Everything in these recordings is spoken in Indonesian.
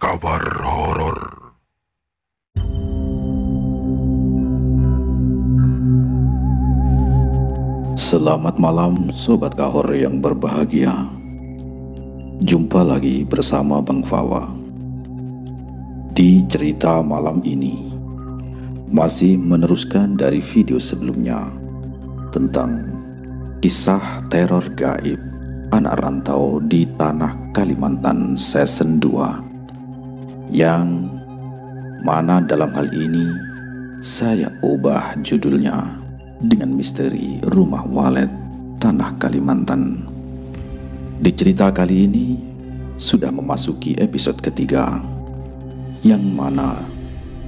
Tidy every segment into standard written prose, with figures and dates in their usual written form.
Kabar horor. Selamat malam Sobat Kahor yang berbahagia. Jumpa lagi bersama Bang Fawa. Di cerita malam ini masih meneruskan dari video sebelumnya tentang kisah teror gaib anak rantau di tanah Kalimantan season 2, yang mana dalam hal ini saya ubah judulnya dengan misteri rumah walet tanah Kalimantan. Di cerita kali ini sudah memasuki episode ketiga, yang mana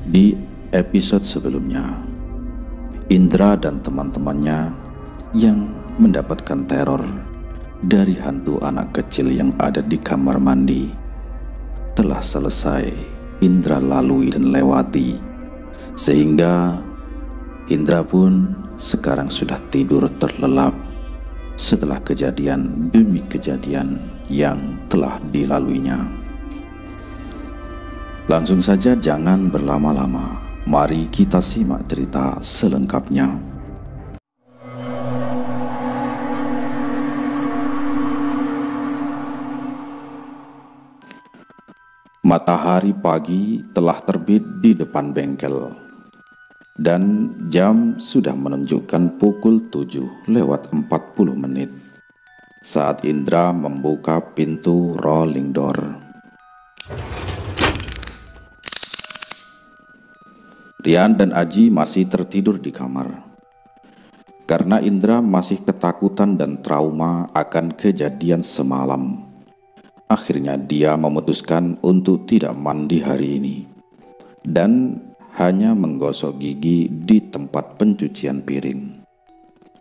di episode sebelumnya Indra dan teman-temannya yang mendapatkan teror dari hantu anak kecil yang ada di kamar mandi telah selesai Indra lalui dan lewati, sehingga Indra pun sekarang sudah tidur terlelap setelah kejadian demi kejadian yang telah dilaluinya. Langsung saja, jangan berlama-lama, mari kita simak cerita selengkapnya. Matahari pagi telah terbit di depan bengkel, dan jam sudah menunjukkan pukul 7:40 saat Indra membuka pintu rolling door. Rian dan Aji masih tertidur di kamar. Karena Indra masih ketakutan dan trauma akan kejadian semalam, akhirnya dia memutuskan untuk tidak mandi hari ini dan hanya menggosok gigi di tempat pencucian piring.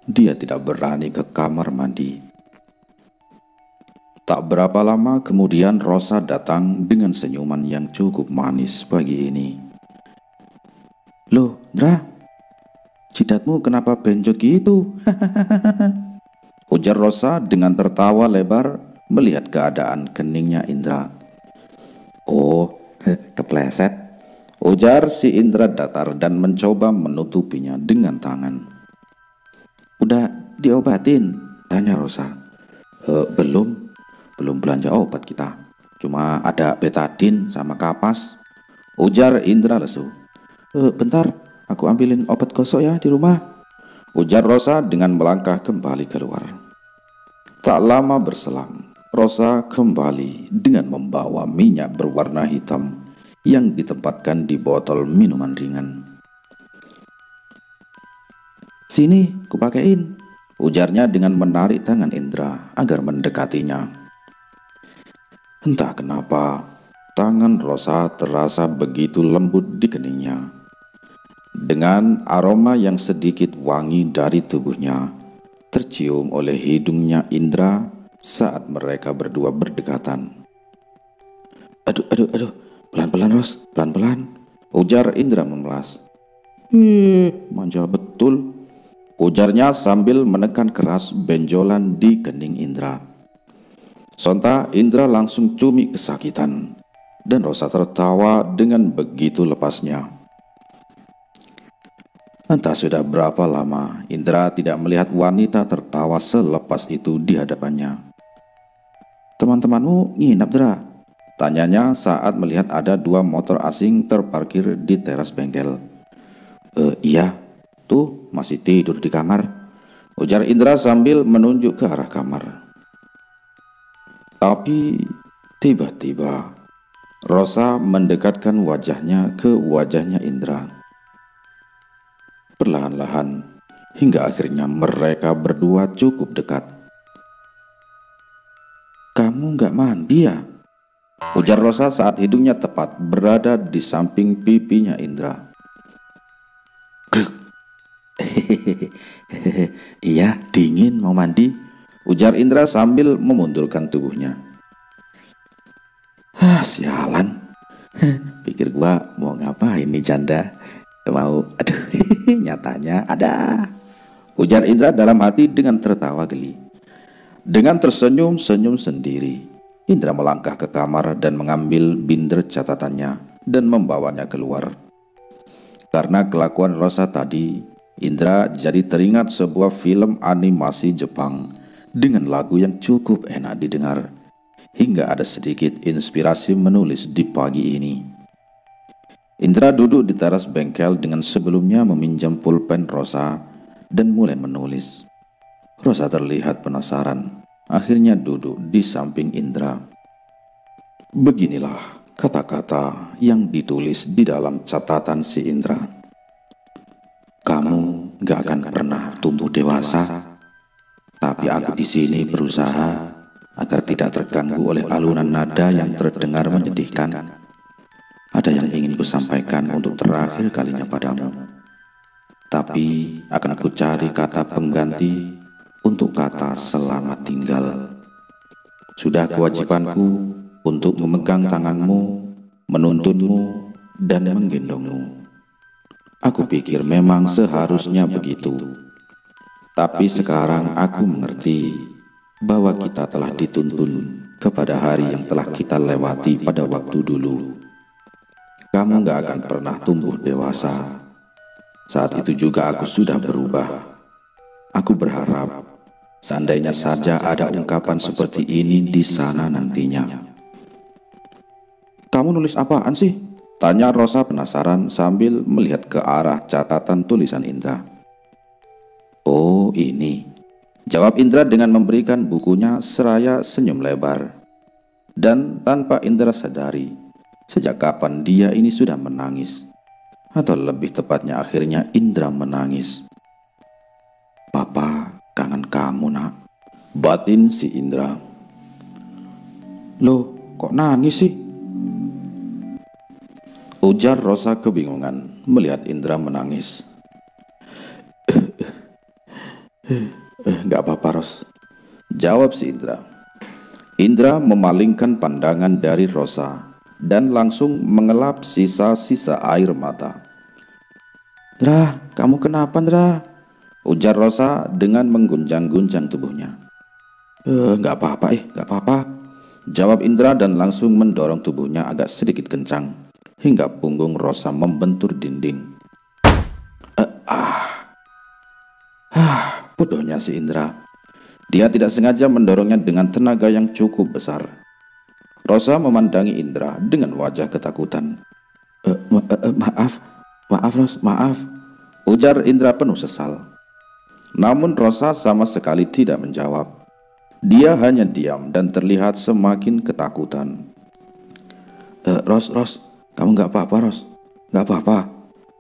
Dia tidak berani ke kamar mandi. Tak berapa lama kemudian Rosa datang dengan senyuman yang cukup manis pagi ini. "Loh, Dra, jidatmu kenapa benjot gitu?" ujar Rosa dengan tertawa lebar melihat keadaan keningnya Indra. "Oh, kepleset," ujar si Indra datar dan mencoba menutupinya dengan tangan. "Udah diobatin?" tanya Rosa. Belum belanja obat kita. Cuma ada betadin sama kapas," ujar Indra lesu. Bentar, aku ambilin obat gosok ya di rumah," ujar Rosa dengan melangkah kembali keluar. Tak lama berselang, Rosa kembali dengan membawa minyak berwarna hitam yang ditempatkan di botol minuman ringan. "Sini, kupakein," ujarnya dengan menarik tangan Indra agar mendekatinya. Entah kenapa, tangan Rosa terasa begitu lembut di keningnya. Dengan aroma yang sedikit wangi dari tubuhnya, tercium oleh hidungnya Indra saat mereka berdua berdekatan. Aduh, pelan-pelan Ros, pelan-pelan," ujar Indra memelas. Manja betul," ujarnya sambil menekan keras benjolan di kening Indra. Sontak Indra langsung cumi kesakitan, dan Rosa tertawa dengan begitu lepasnya. Entah sudah berapa lama Indra tidak melihat wanita tertawa selepas itu di hadapannya. "Teman-temanmu nginap, Dra?" tanyanya saat melihat ada 2 motor asing terparkir di teras bengkel. Iya, tuh masih tidur di kamar," ujar Indra sambil menunjuk ke arah kamar. Tapi tiba-tiba Rosa mendekatkan wajahnya ke wajahnya Indra. Perlahan-lahan hingga akhirnya mereka berdua cukup dekat. "Kamu gak mandi ya?" ujar Rosa saat hidungnya tepat berada di samping pipinya Indra. "Iya, dingin, mau mandi," ujar Indra sambil memundurkan tubuhnya. Sialan, pikir gua mau ngapain nih janda, mau nyatanya ada," ujar Indra dalam hati dengan tertawa geli. Dengan tersenyum-senyum sendiri, Indra melangkah ke kamar dan mengambil binder catatannya dan membawanya keluar. Karena kelakuan Rosa tadi, Indra jadi teringat sebuah film animasi Jepang dengan lagu yang cukup enak didengar, hingga ada sedikit inspirasi menulis di pagi ini. Indra duduk di teras bengkel dengan sebelumnya meminjam pulpen Rosa dan mulai menulis. Rosa terlihat penasaran, akhirnya duduk di samping Indra. Beginilah kata-kata yang ditulis di dalam catatan si Indra. Kamu gak akan pernah tumbuh dewasa, tapi aku di sini berusaha agar tidak terganggu oleh alunan nada yang terdengar menyedihkan. Ada yang ingin kusampaikan untuk terakhir kalinya padamu, tapi akan kucari kata pengganti untuk kata selamat tinggal. Sudah kewajibanku untuk memegang tanganmu, menuntunmu, dan menggendongmu. Aku pikir memang seharusnya begitu, tapi sekarang aku mengerti bahwa kita telah dituntun kepada hari yang telah kita lewati pada waktu dulu. Kamu gak akan pernah tumbuh dewasa. Saat itu juga aku sudah berubah. Aku berharap seandainya saja ada ungkapan seperti ini di sana nantinya. Kamu nulis apaan sih? Tanya Rosa penasaran sambil melihat ke arah catatan tulisan Indra. Oh, ini, jawab Indra dengan memberikan bukunya seraya senyum lebar. Dan tanpa Indra sadari, sejak kapan dia ini sudah menangis, atau lebih tepatnya akhirnya Indra menangis. Papa kangen kamu, nak, batin si Indra. Loh, kok nangis sih? Ujar Rosa kebingungan melihat Indra menangis. Gak apa-apa, Ros, jawab si Indra. Indra memalingkan pandangan dari Rosa dan langsung mengelap sisa-sisa air mata. Dra, kamu kenapa, Dra? Ujar Rosa dengan mengguncang-guncang tubuhnya. Gak apa-apa, gak apa-apa, jawab Indra dan langsung mendorong tubuhnya agak sedikit kencang, hingga punggung Rosa membentur dinding. Bodohnya si Indra. Dia tidak sengaja mendorongnya dengan tenaga yang cukup besar. Rosa memandangi Indra dengan wajah ketakutan. Maaf Ros, maaf, ujar Indra penuh sesal. Namun Rosa sama sekali tidak menjawab. Dia hanya diam dan terlihat semakin ketakutan. Ros, kamu gak apa-apa, Ros? Gak apa-apa,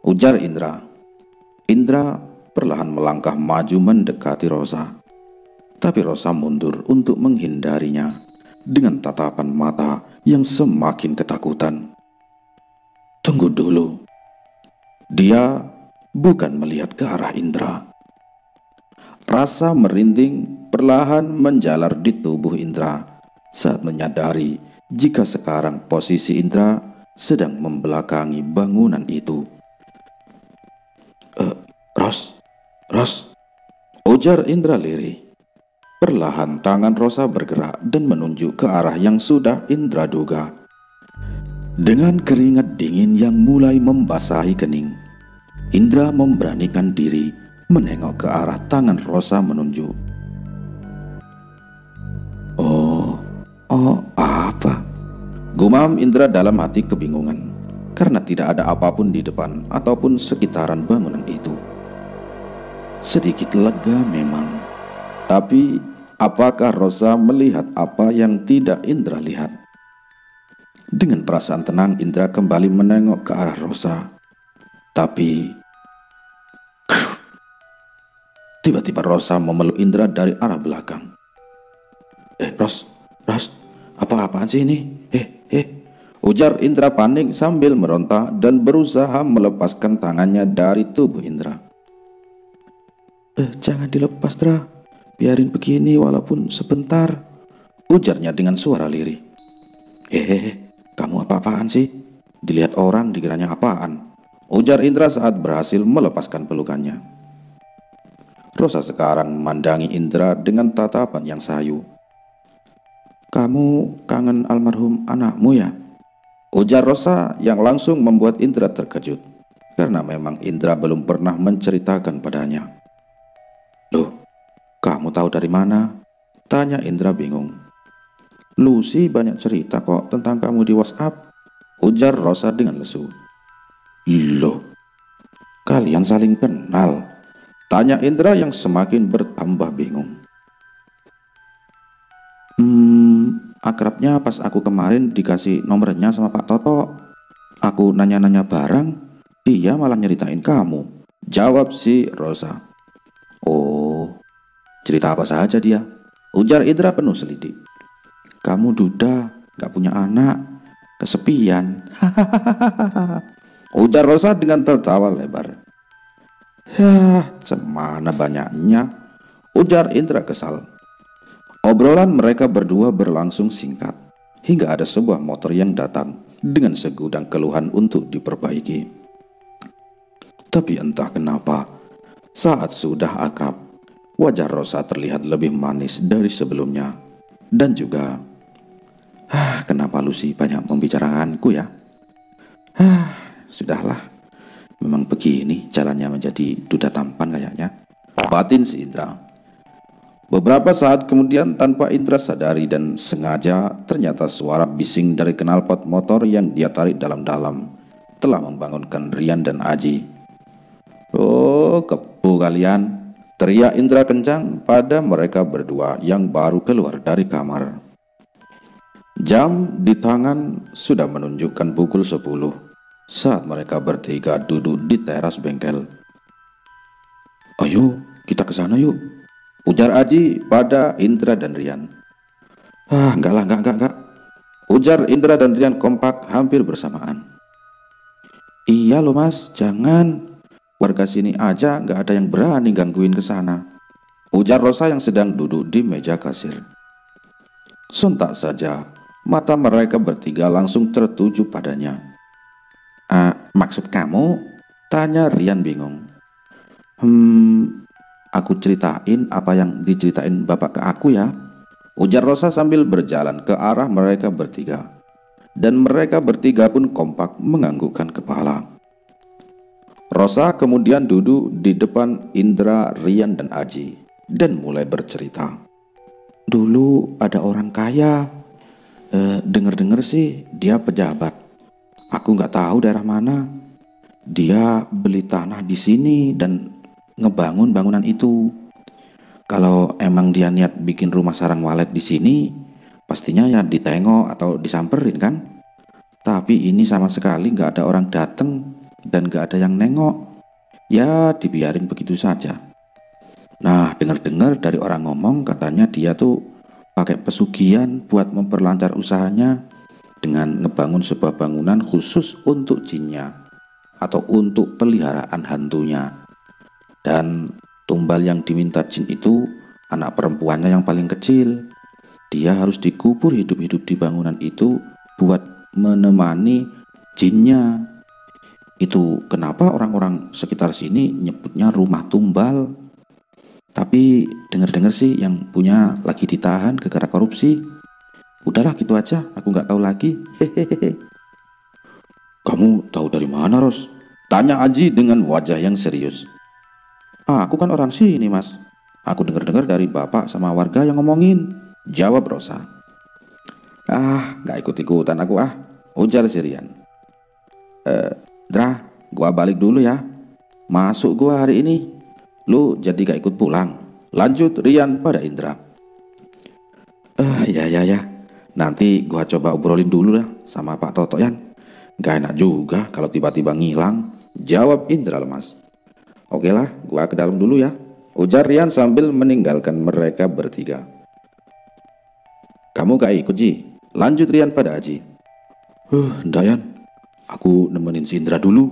ujar Indra. Indra perlahan melangkah maju mendekati Rosa. Tapi Rosa mundur untuk menghindarinya dengan tatapan mata yang semakin ketakutan. Tunggu dulu. Dia bukan melihat ke arah Indra. Rasa merinding perlahan menjalar di tubuh Indra saat menyadari jika sekarang posisi Indra sedang membelakangi bangunan itu. Ros, ujar Indra lirih. Perlahan tangan Rosa bergerak dan menunjuk ke arah yang sudah Indra duga. Dengan keringat dingin yang mulai membasahi kening, Indra memberanikan diri menengok ke arah tangan Rosa menunjuk. Oh, apa? Gumam Indra dalam hati kebingungan karena tidak ada apapun di depan ataupun sekitaran bangunan itu. Sedikit lega memang, tapi apakah Rosa melihat apa yang tidak Indra lihat? Dengan perasaan tenang Indra kembali menengok ke arah Rosa. Tapi tiba-tiba Rosa memeluk Indra dari arah belakang. Ros, apa-apaan sih ini? Ujar Indra panik sambil meronta dan berusaha melepaskan tangannya dari tubuh Indra. Jangan dilepas, Dra. Biarin begini walaupun sebentar, ujarnya dengan suara lirih. Kamu apa-apaan sih? Dilihat orang dikiranya apaan? Ujar Indra saat berhasil melepaskan pelukannya. Rosa sekarang memandangi Indra dengan tatapan yang sayu. Kamu kangen almarhum anakmu ya? Ujar Rosa yang langsung membuat Indra terkejut, karena memang Indra belum pernah menceritakan padanya. Loh, kamu tahu dari mana? Tanya Indra bingung. Lucy banyak cerita kok tentang kamu di WhatsApp, ujar Rosa dengan lesu. Loh, kalian saling kenal? Tanya Indra yang semakin bertambah bingung. Akrabnya pas aku kemarin dikasih nomornya sama Pak Toto. Aku nanya-nanya barang, dia malah nyeritain kamu, jawab si Rosa. Oh, cerita apa saja dia? Ujar Indra penuh selidik. Kamu duda, gak punya anak, kesepian. Ujar Rosa dengan tertawa lebar. Yah, cemana banyaknya, ujar Indra kesal. Obrolan mereka berdua berlangsung singkat, hingga ada sebuah motor yang datang dengan segudang keluhan untuk diperbaiki. Tapi entah kenapa, saat sudah akrab, wajah Rosa terlihat lebih manis dari sebelumnya. Dan juga, kenapa Lucy banyak membicarakanku ya? Sudahlah. Memang begini jalannya menjadi duda tampan kayaknya, batin si Indra. Beberapa saat kemudian, tanpa Indra sadari dan sengaja, ternyata suara bising dari knalpot motor yang dia tarik dalam-dalam telah membangunkan Rian dan Aji. Oh, kepu kalian, teriak Indra kencang pada mereka berdua yang baru keluar dari kamar. Jam di tangan sudah menunjukkan pukul 10 saat mereka bertiga duduk di teras bengkel. Ayo, kita ke sana yuk, ujar Aji pada Indra dan Rian. Enggak lah, enggak, ujar Indra dan Rian kompak hampir bersamaan. Iya loh mas, jangan. Warga sini aja enggak ada yang berani gangguin ke sana, ujar Rosa yang sedang duduk di meja kasir. Sontak saja, mata mereka bertiga langsung tertuju padanya. Maksud kamu? Tanya Rian bingung. Aku ceritain apa yang diceritain bapak ke aku ya, ujar Rosa sambil berjalan ke arah mereka bertiga. Dan mereka bertiga pun kompak menganggukkan kepala. Rosa kemudian duduk di depan Indra, Rian dan Aji dan mulai bercerita. Dulu ada orang kaya, denger-denger sih dia pejabat. Aku nggak tahu daerah mana. Dia beli tanah di sini dan ngebangun bangunan itu. Kalau emang dia niat bikin rumah sarang walet di sini, pastinya ya ditengok atau disamperin kan. Tapi ini sama sekali nggak ada orang dateng dan nggak ada yang nengok. Ya dibiarin begitu saja. Nah, dengar-dengar dari orang ngomong katanya dia tuh pakai pesugihan buat memperlancar usahanya dengan ngebangun sebuah bangunan khusus untuk jinnya atau untuk peliharaan hantunya. Dan tumbal yang diminta jin itu anak perempuannya yang paling kecil. Dia harus dikubur hidup-hidup di bangunan itu buat menemani jinnya. Itu kenapa orang-orang sekitar sini nyebutnya rumah tumbal. Tapi dengar-dengar sih yang punya lagi ditahan gara-gara korupsi. Udahlah gitu aja, aku nggak tahu lagi. Hehehe. Kamu tahu dari mana, Ros? Tanya Aji dengan wajah yang serius. Aku kan orang sini, mas. Aku dengar-dengar dari bapak sama warga yang ngomongin, jawab Rosa. Nggak ikut-ikutan aku ujar si Rian. Dra, gua balik dulu ya. Masuk gua hari ini. Lu jadi gak ikut pulang, lanjut Rian pada Indra. Ya. Nanti gua coba obrolin dulu lah sama Pak Toto Yan. Gak enak juga kalau tiba-tiba ngilang, jawab Indra lemas. Oke lah, gua ke dalam dulu ya, ujar Rian sambil meninggalkan mereka bertiga. Kamu gak ikut Ji? Lanjut Rian pada Aji. Ndak Yan, aku nemenin si Indra dulu.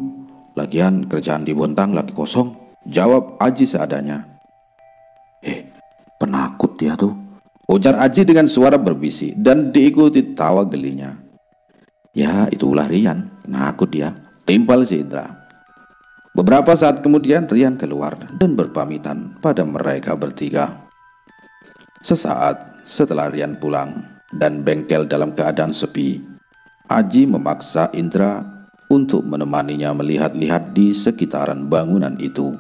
Lagian kerjaan di Bontang lagi kosong, jawab Aji seadanya. Penakut dia tuh, ujar Aji dengan suara berbisik dan diikuti tawa gelinya. Ya itulah Rian, penakut dia, timpal si Indra. Beberapa saat kemudian Rian keluar dan berpamitan pada mereka bertiga. Sesaat setelah Rian pulang, dan bengkel dalam keadaan sepi, Aji memaksa Indra untuk menemaninya melihat-lihat di sekitaran bangunan itu.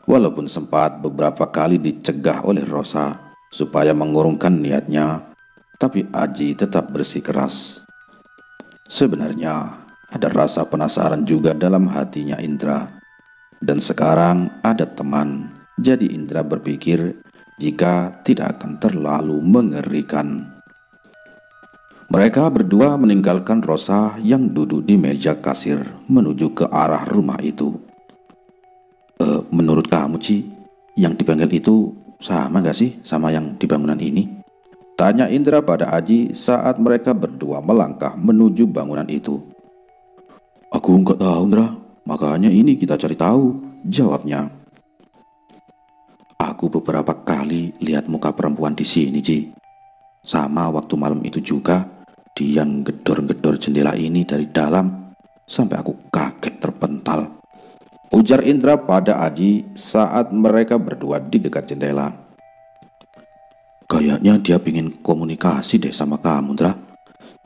Walaupun sempat beberapa kali dicegah oleh Rosa supaya mengurungkan niatnya, tapi Aji tetap bersikeras. Sebenarnya ada rasa penasaran juga dalam hatinya Indra. Dan sekarang ada teman, jadi Indra berpikir jika tidak akan terlalu mengerikan. Mereka berdua meninggalkan Rosa yang duduk di meja kasir menuju ke arah rumah itu. Menurut kamu, Ci, yang di bengkel itu sama gak sih sama yang di bangunan ini? Tanya Indra pada Aji saat mereka berdua melangkah menuju bangunan itu. Aku nggak tahu, Indra. Makanya ini kita cari tahu, jawabnya. Aku beberapa kali lihat muka perempuan di sini, Ci. Sama waktu malam itu juga, dia ngedor-ngedor jendela ini dari dalam sampai aku kaget terpental. Ujar Indra pada Aji saat mereka berdua di dekat jendela. Kayaknya dia pingin komunikasi deh sama kamu, Indra.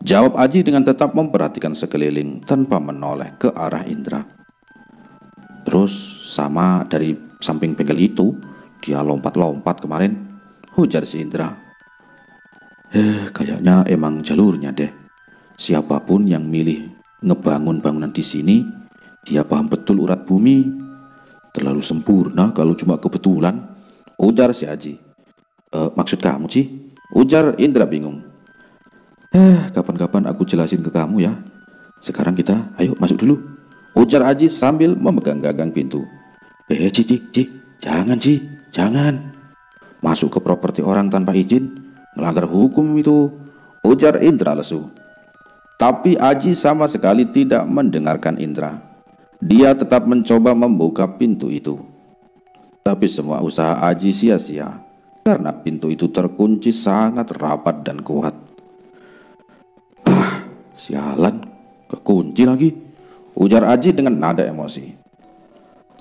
Jawab Aji dengan tetap memperhatikan sekeliling tanpa menoleh ke arah Indra. Terus sama dari samping bengkel itu, dia lompat-lompat kemarin, ujar si Indra. Kayaknya emang jalurnya deh. Siapapun yang milih ngebangun bangunan di sini, dia paham betul urat bumi. Terlalu sempurna kalau cuma kebetulan, ujar si Aji. Maksud kamu, Ci? Ujar Indra bingung. Kapan-kapan aku jelasin ke kamu ya. Sekarang kita ayo masuk dulu, ujar Aji sambil memegang gagang pintu. Ci, jangan, Ci, jangan. Masuk ke properti orang tanpa izin, melanggar hukum itu, ujar Indra lesu. Tapi Aji sama sekali tidak mendengarkan Indra. Dia tetap mencoba membuka pintu itu. Tapi semua usaha Aji sia-sia karena pintu itu terkunci sangat rapat dan kuat. Sialan, kekunci lagi, ujar Aji dengan nada emosi.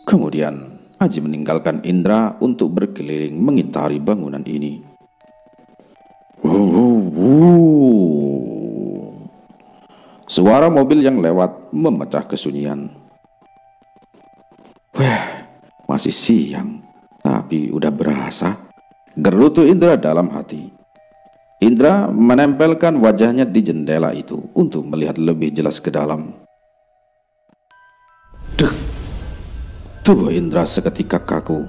Kemudian Aji meninggalkan Indra untuk berkeliling mengitari bangunan ini. Suara mobil yang lewat memecah kesunyian. Masih siang, tapi udah berasa, gerutu Indra dalam hati. Indra menempelkan wajahnya di jendela itu untuk melihat lebih jelas ke dalam. Tubuh Indra seketika kaku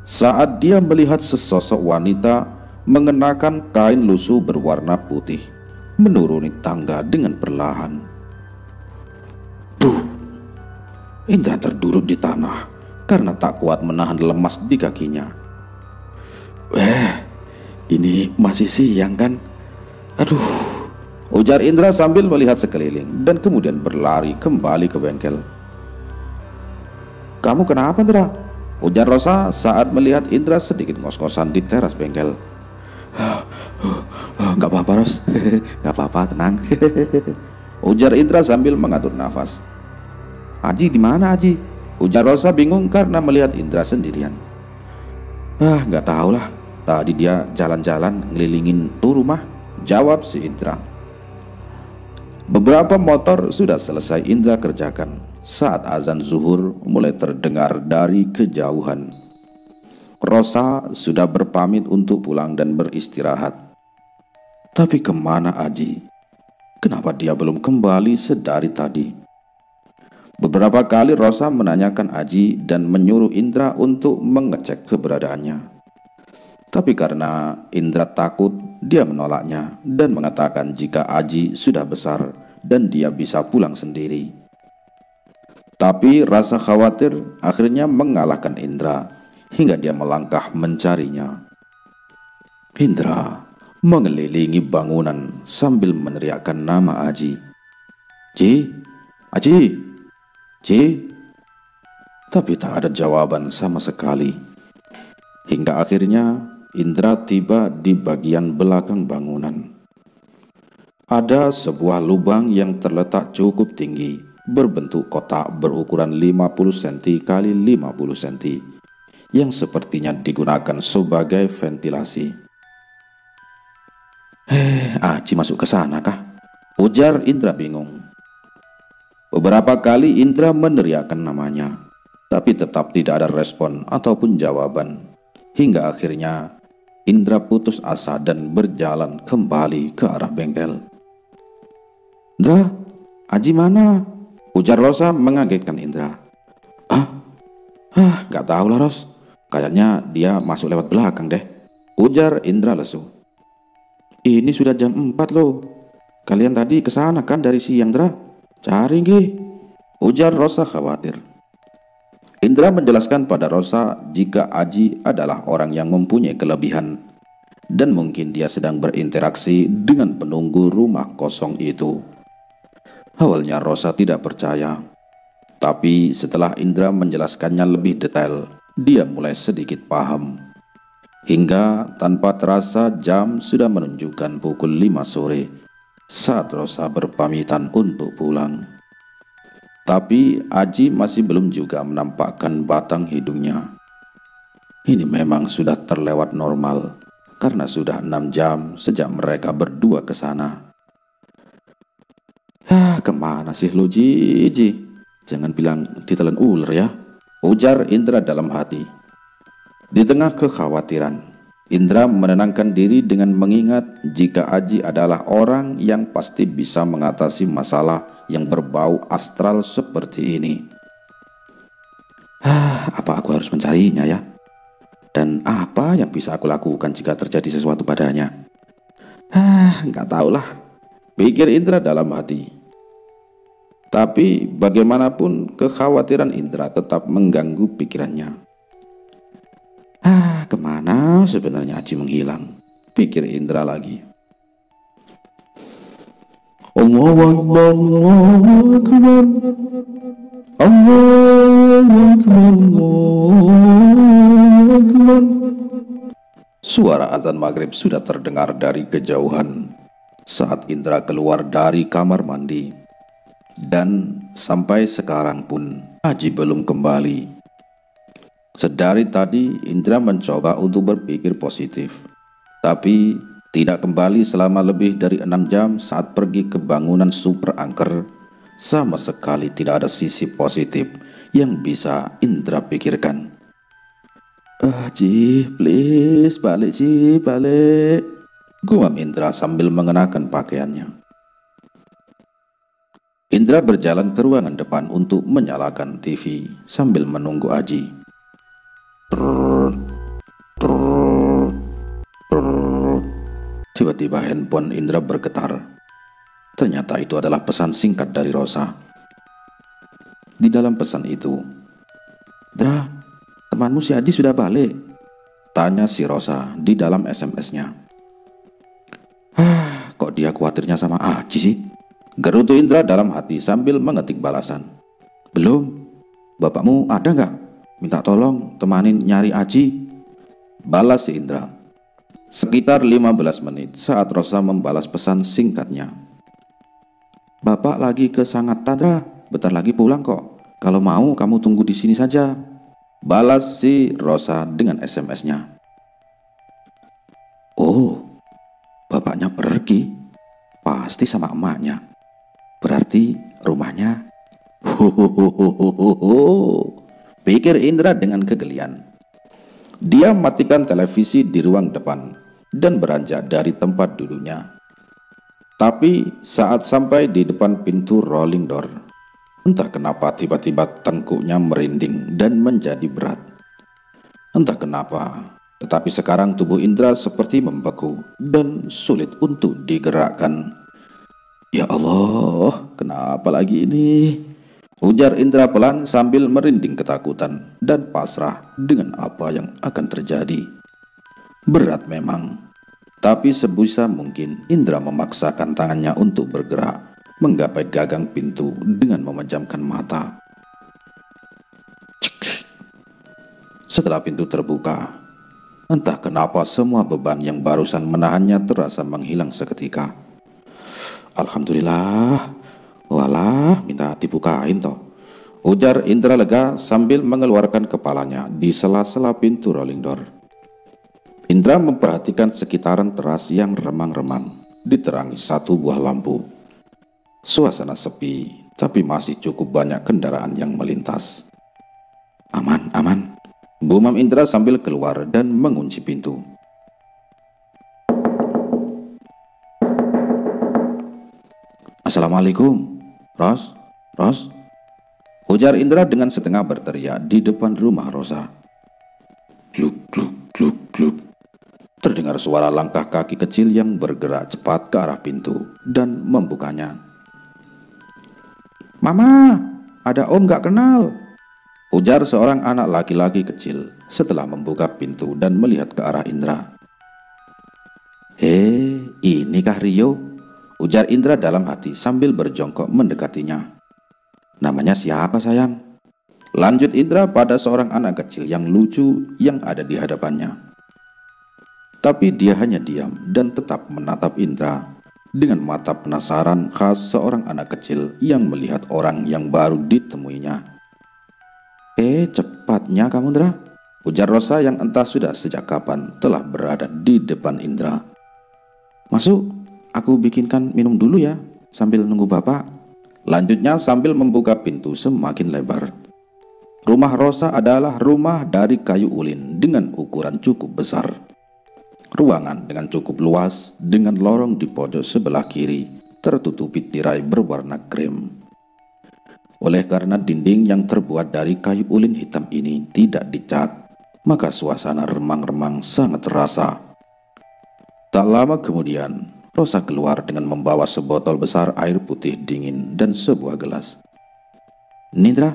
saat dia melihat sesosok wanita mengenakan kain lusuh berwarna putih menuruni tangga dengan perlahan. Indra terduduk di tanah karena tak kuat menahan lemas di kakinya. Ini masih siang kan? Aduh, ujar Indra sambil melihat sekeliling dan kemudian berlari kembali ke bengkel. Kamu kenapa, Indra? Ujar Rosa saat melihat Indra sedikit ngos-ngosan di teras bengkel. Gak apa-apa, Ros. Gak apa-apa, tenang. Ujar Indra sambil mengatur nafas. Aji di mana, Aji? Ujar Rosa bingung karena melihat Indra sendirian. Gak tahu lah. Tadi dia jalan-jalan ngelilingin tuh rumah, jawab si Indra. Beberapa motor sudah selesai Indra kerjakan saat azan zuhur mulai terdengar dari kejauhan. Rosa sudah berpamit untuk pulang dan beristirahat. Tapi kemana Aji? Kenapa dia belum kembali sedari tadi? Beberapa kali Rosa menanyakan Aji dan menyuruh Indra untuk mengecek keberadaannya. Tapi karena Indra takut, dia menolaknya dan mengatakan jika Aji sudah besar dan dia bisa pulang sendiri. Tapi rasa khawatir akhirnya mengalahkan Indra hingga dia melangkah mencarinya. Indra mengelilingi bangunan sambil meneriakkan nama Aji. Aji. Tapi tak ada jawaban sama sekali. Hingga akhirnya Indra tiba di bagian belakang bangunan. Ada sebuah lubang yang terletak cukup tinggi, berbentuk kotak berukuran 50 cm x 50 cm, yang sepertinya digunakan sebagai ventilasi. Aji masuk ke sana kah? Ujar Indra bingung. Beberapa kali Indra meneriakkan namanya, tapi tetap tidak ada respon ataupun jawaban. Hingga akhirnya Indra putus asa dan berjalan kembali ke arah bengkel. "Indra, Aji mana?" ujar Rosa mengagetkan Indra. Gak tahu lah Ros, kayaknya dia masuk lewat belakang deh, ujar Indra lesu. "Ini sudah jam 4 loh, kalian tadi kesana kan dari siang Indra? Cari nggih," ujar Rosa khawatir. Indra menjelaskan pada Rosa jika Aji adalah orang yang mempunyai kelebihan dan mungkin dia sedang berinteraksi dengan penunggu rumah kosong itu. Awalnya Rosa tidak percaya, tapi setelah Indra menjelaskannya lebih detail, dia mulai sedikit paham. Hingga tanpa terasa jam sudah menunjukkan pukul 5 sore saat Rosa berpamitan untuk pulang. Tapi Aji masih belum juga menampakkan batang hidungnya. Ini memang sudah terlewat normal karena sudah 6 jam sejak mereka berdua ke sana. Kemana sih lo Ji? Jangan bilang ditelan ular ya, ujar Indra dalam hati. Di tengah kekhawatiran, Indra menenangkan diri dengan mengingat jika Aji adalah orang yang pasti bisa mengatasi masalah yang berbau astral seperti ini. Apa aku harus mencarinya ya? Dan apa yang bisa aku lakukan jika terjadi sesuatu padanya? Nggak tahulah, pikir Indra dalam hati. Tapi bagaimanapun kekhawatiran Indra tetap mengganggu pikirannya. Kemana sebenarnya Aji menghilang? Pikir Indra lagi. Allahu Akbar, Allahu Akbar, Allahu Akbar, Allahu Akbar. Suara azan maghrib sudah terdengar dari kejauhan saat Indra keluar dari kamar mandi. Dan sampai sekarang pun Aji belum kembali. Sedari tadi Indra mencoba untuk berpikir positif, tapi tidak kembali selama lebih dari 6 jam saat pergi ke bangunan super angker. Sama sekali tidak ada sisi positif yang bisa Indra pikirkan. Ji, please balik Ji, balik, gumam Indra sambil mengenakan pakaiannya. Indra berjalan ke ruangan depan untuk menyalakan TV sambil menunggu Aji. Tiba-tiba handphone Indra bergetar. Ternyata itu adalah pesan singkat dari Rosa. Di dalam pesan itu, "Indra, temanmu si Aji sudah balik?" tanya si Rosa di dalam SMS-nya. Kok dia khawatirnya sama Aji sih? Gerutu Indra dalam hati sambil mengetik balasan. "Belum, bapakmu ada nggak? Minta tolong temanin nyari Aji," balas si Indra. Sekitar 15 menit saat Rosa membalas pesan singkatnya. "Bapak lagi ke Sangatta, Indra, bentar lagi pulang kok. Kalau mau kamu tunggu di sini saja," balas si Rosa dengan SMS-nya. Oh, bapaknya pergi, pasti sama emaknya. Berarti rumahnya. Pikir Indra dengan kegelian. Dia matikan televisi di ruang depan dan beranjak dari tempat duduknya. Tapi saat sampai di depan pintu rolling door, entah kenapa tiba-tiba tengkuknya merinding dan menjadi berat. Entah kenapa, tetapi sekarang tubuh Indra seperti membeku dan sulit untuk digerakkan. "Ya Allah, kenapa lagi ini?" ujar Indra pelan sambil merinding ketakutan dan pasrah dengan apa yang akan terjadi. Berat memang, tapi sebisa mungkin Indra memaksakan tangannya untuk bergerak menggapai gagang pintu dengan memejamkan mata. Setelah pintu terbuka, entah kenapa semua beban yang barusan menahannya terasa menghilang seketika. "Alhamdulillah, walah minta dibukain toh," ujar Indra lega sambil mengeluarkan kepalanya di sela-sela pintu rolling door. Indra memperhatikan sekitaran teras yang remang-remang. diterangi satu buah lampu. Suasana sepi, tapi masih cukup banyak kendaraan yang melintas. Aman, aman, gumam Indra sambil keluar dan mengunci pintu. Assalamualaikum, Ros, Ros, ujar Indra dengan setengah berteriak di depan rumah Rosa. Gluk, gluk, gluk, gluk. Terdengar suara langkah kaki kecil yang bergerak cepat ke arah pintu dan membukanya. Mama, ada om gak kenal, ujar seorang anak laki-laki kecil setelah membuka pintu dan melihat ke arah Indra. Inikah Rio? Ujar Indra dalam hati sambil berjongkok mendekatinya. Namanya siapa sayang? Lanjut Indra pada seorang anak kecil yang lucu yang ada di hadapannya. Tapi dia hanya diam dan tetap menatap Indra dengan mata penasaran khas seorang anak kecil yang melihat orang yang baru ditemuinya. Cepatnya kamu Indra, ujar Rosa yang entah sudah sejak kapan telah berada di depan Indra. Masuk, aku bikinkan minum dulu ya, sambil nunggu bapak. Lanjutnya sambil membuka pintu semakin lebar. Rumah Rosa adalah rumah dari kayu ulin dengan ukuran cukup besar. Ruangan dengan cukup luas dengan lorong di pojok sebelah kiri tertutupi tirai berwarna krem. Oleh karena dinding yang terbuat dari kayu ulin hitam ini tidak dicat, maka suasana remang-remang sangat terasa. Tak lama kemudian, Rosa keluar dengan membawa sebotol besar air putih dingin dan sebuah gelas. Nindra,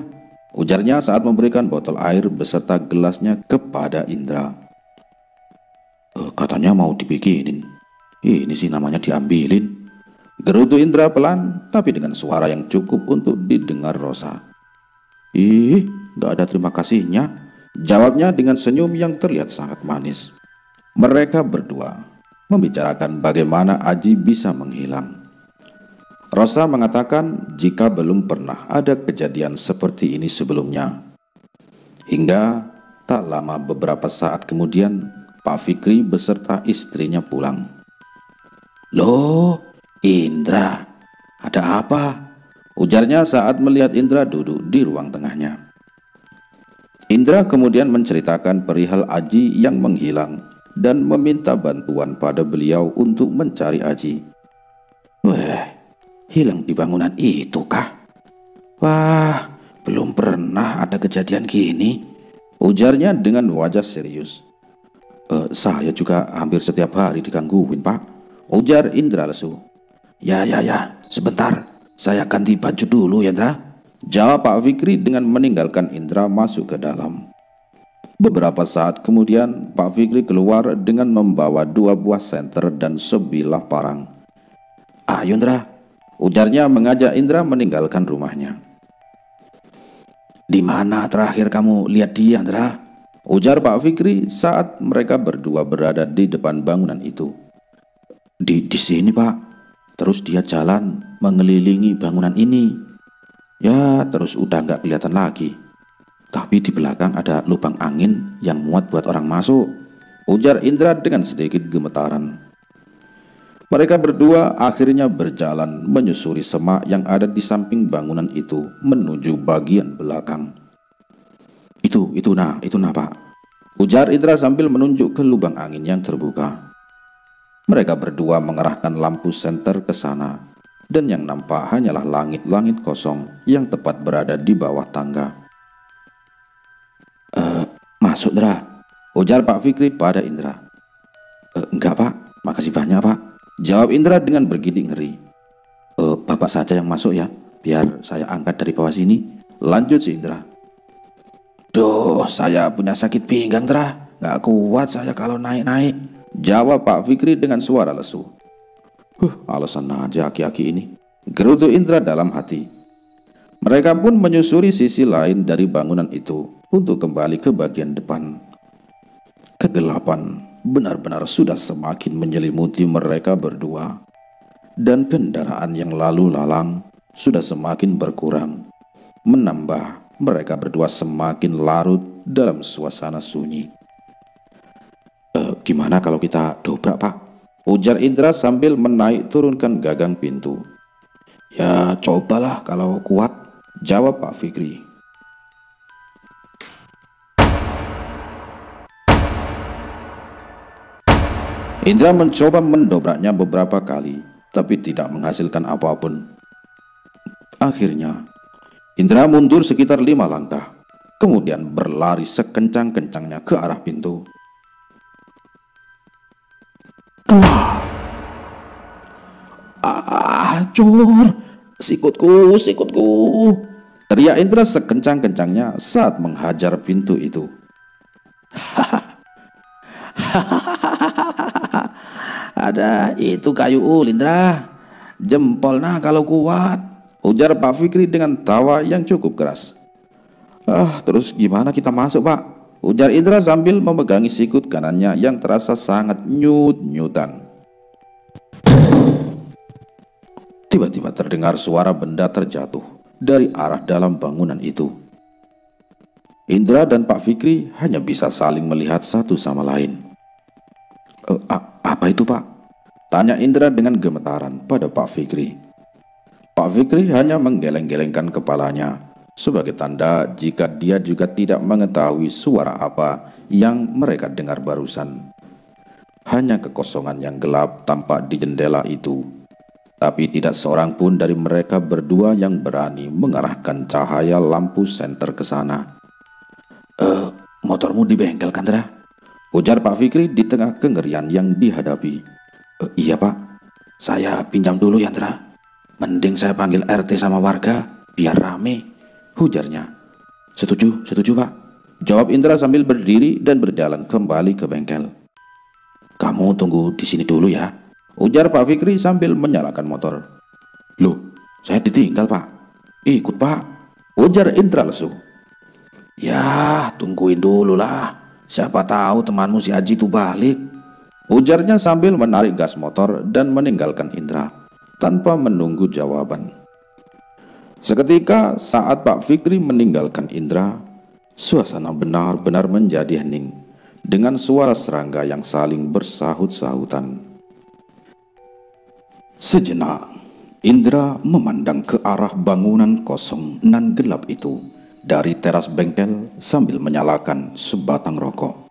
ujarnya saat memberikan botol air beserta gelasnya kepada Indra. Katanya mau dibikinin. Ini sih namanya diambilin, gerutu Indra pelan tapi dengan suara yang cukup untuk didengar Rosa. Gak ada terima kasihnya, jawabnya dengan senyum yang terlihat sangat manis. Mereka berdua membicarakan bagaimana Aji bisa menghilang. Rosa mengatakan jika belum pernah ada kejadian seperti ini sebelumnya. Hingga tak lama beberapa saat kemudian Pak Fikri beserta istrinya pulang. Loh, Indra, ada apa? Ujarnya saat melihat Indra duduk di ruang tengahnya. Indra kemudian menceritakan perihal Aji yang menghilang dan meminta bantuan pada beliau untuk mencari Aji. Hilang di bangunan itu kah? Wah, belum pernah ada kejadian gini, ujarnya dengan wajah serius. Saya juga hampir setiap hari digangguin Pak, ujar Indra lesu. Ya, sebentar, saya ganti baju dulu ya Indra, jawab Pak Fikri dengan meninggalkan Indra masuk ke dalam. Beberapa saat kemudian Pak Fikri keluar dengan membawa 2 buah senter dan sebilah parang. Ayo Indra, ujarnya mengajak Indra meninggalkan rumahnya. Di mana terakhir kamu lihat dia Indra? Ujar Pak Fikri saat mereka berdua berada di depan bangunan itu. Di sini Pak, terus dia jalan mengelilingi bangunan ini. Ya terus udah gak kelihatan lagi. Tapi di belakang ada lubang angin yang muat buat orang masuk, ujar Indra dengan sedikit gemetaran. Mereka berdua akhirnya berjalan menyusuri semak yang ada di samping bangunan itu menuju bagian belakang. Itu nah Pak, ujar Indra sambil menunjuk ke lubang angin yang terbuka. Mereka berdua mengerahkan lampu senter ke sana, dan yang nampak hanyalah langit-langit kosong yang tepat berada di bawah tangga. Masuk Indra, ujar Pak Fikri pada Indra. Enggak Pak, makasih banyak Pak, jawab Indra dengan bergidik ngeri. Bapak saja yang masuk ya, biar saya angkat dari bawah sini, lanjut si Indra. Duh, saya punya sakit pinggang Indra, gak kuat saya kalau naik-naik, jawab Pak Fikri dengan suara lesu. Alasan aja aki-aki ini, gerutu Indra dalam hati. Mereka pun menyusuri sisi lain dari bangunan itu untuk kembali ke bagian depan. Kegelapan benar-benar sudah semakin menyelimuti mereka berdua, dan kendaraan yang lalu lalang sudah semakin berkurang, menambah mereka berdua semakin larut dalam suasana sunyi. Gimana kalau kita dobrak Pak? ujar Indra sambil menaik turunkan gagang pintu. Ya cobalah kalau kuat, jawab Pak Fikri. Indra mencoba mendobraknya beberapa kali, tapi tidak menghasilkan apapun. Akhirnya, Indra mundur sekitar 5 langkah, kemudian berlari sekencang-kencangnya ke arah pintu. Cor, sikutku, sikutku, teriak Indra sekencang-kencangnya saat menghajar pintu itu. Ada itu kayu Indra, jempolnya kalau kuat, ujar Pak Fikri dengan tawa yang cukup keras. Terus gimana kita masuk, Pak? Ujar Indra sambil memegangi sikut kanannya yang terasa sangat nyut-nyutan. Tiba-tiba terdengar suara benda terjatuh dari arah dalam bangunan itu. Indra dan Pak Fikri hanya bisa saling melihat satu sama lain. Apa itu, Pak? Tanya Indra dengan gemetaran pada Pak Fikri. Pak Fikri hanya menggeleng-gelengkan kepalanya sebagai tanda jika dia juga tidak mengetahui suara apa yang mereka dengar barusan. Hanya kekosongan yang gelap tampak di jendela itu. Tapi tidak seorang pun dari mereka berdua yang berani mengarahkan cahaya lampu senter ke sana. Motormu di bengkel kan, Dra? Ujar Pak Fikri di tengah kengerian yang dihadapi. Iya, Pak. Saya pinjam dulu ya, Dra. Mending saya panggil RT sama warga biar rame, ujarnya. Setuju, Pak. Jawab Indra sambil berdiri dan berjalan kembali ke bengkel. Kamu tunggu di sini dulu ya, ujar Pak Fikri sambil menyalakan motor. Loh, saya ditinggal, Pak. Ikut, Pak, ujar Indra lesu. Ya, tungguin dulu lah. Siapa tahu temanmu si Aji itu balik, ujarnya sambil menarik gas motor dan meninggalkan Indra tanpa menunggu jawaban. Seketika saat Pak Fikri meninggalkan Indra, suasana benar-benar menjadi hening dengan suara serangga yang saling bersahut-sahutan. Sejenak, Indra memandang ke arah bangunan kosong nan gelap itu dari teras bengkel sambil menyalakan sebatang rokok.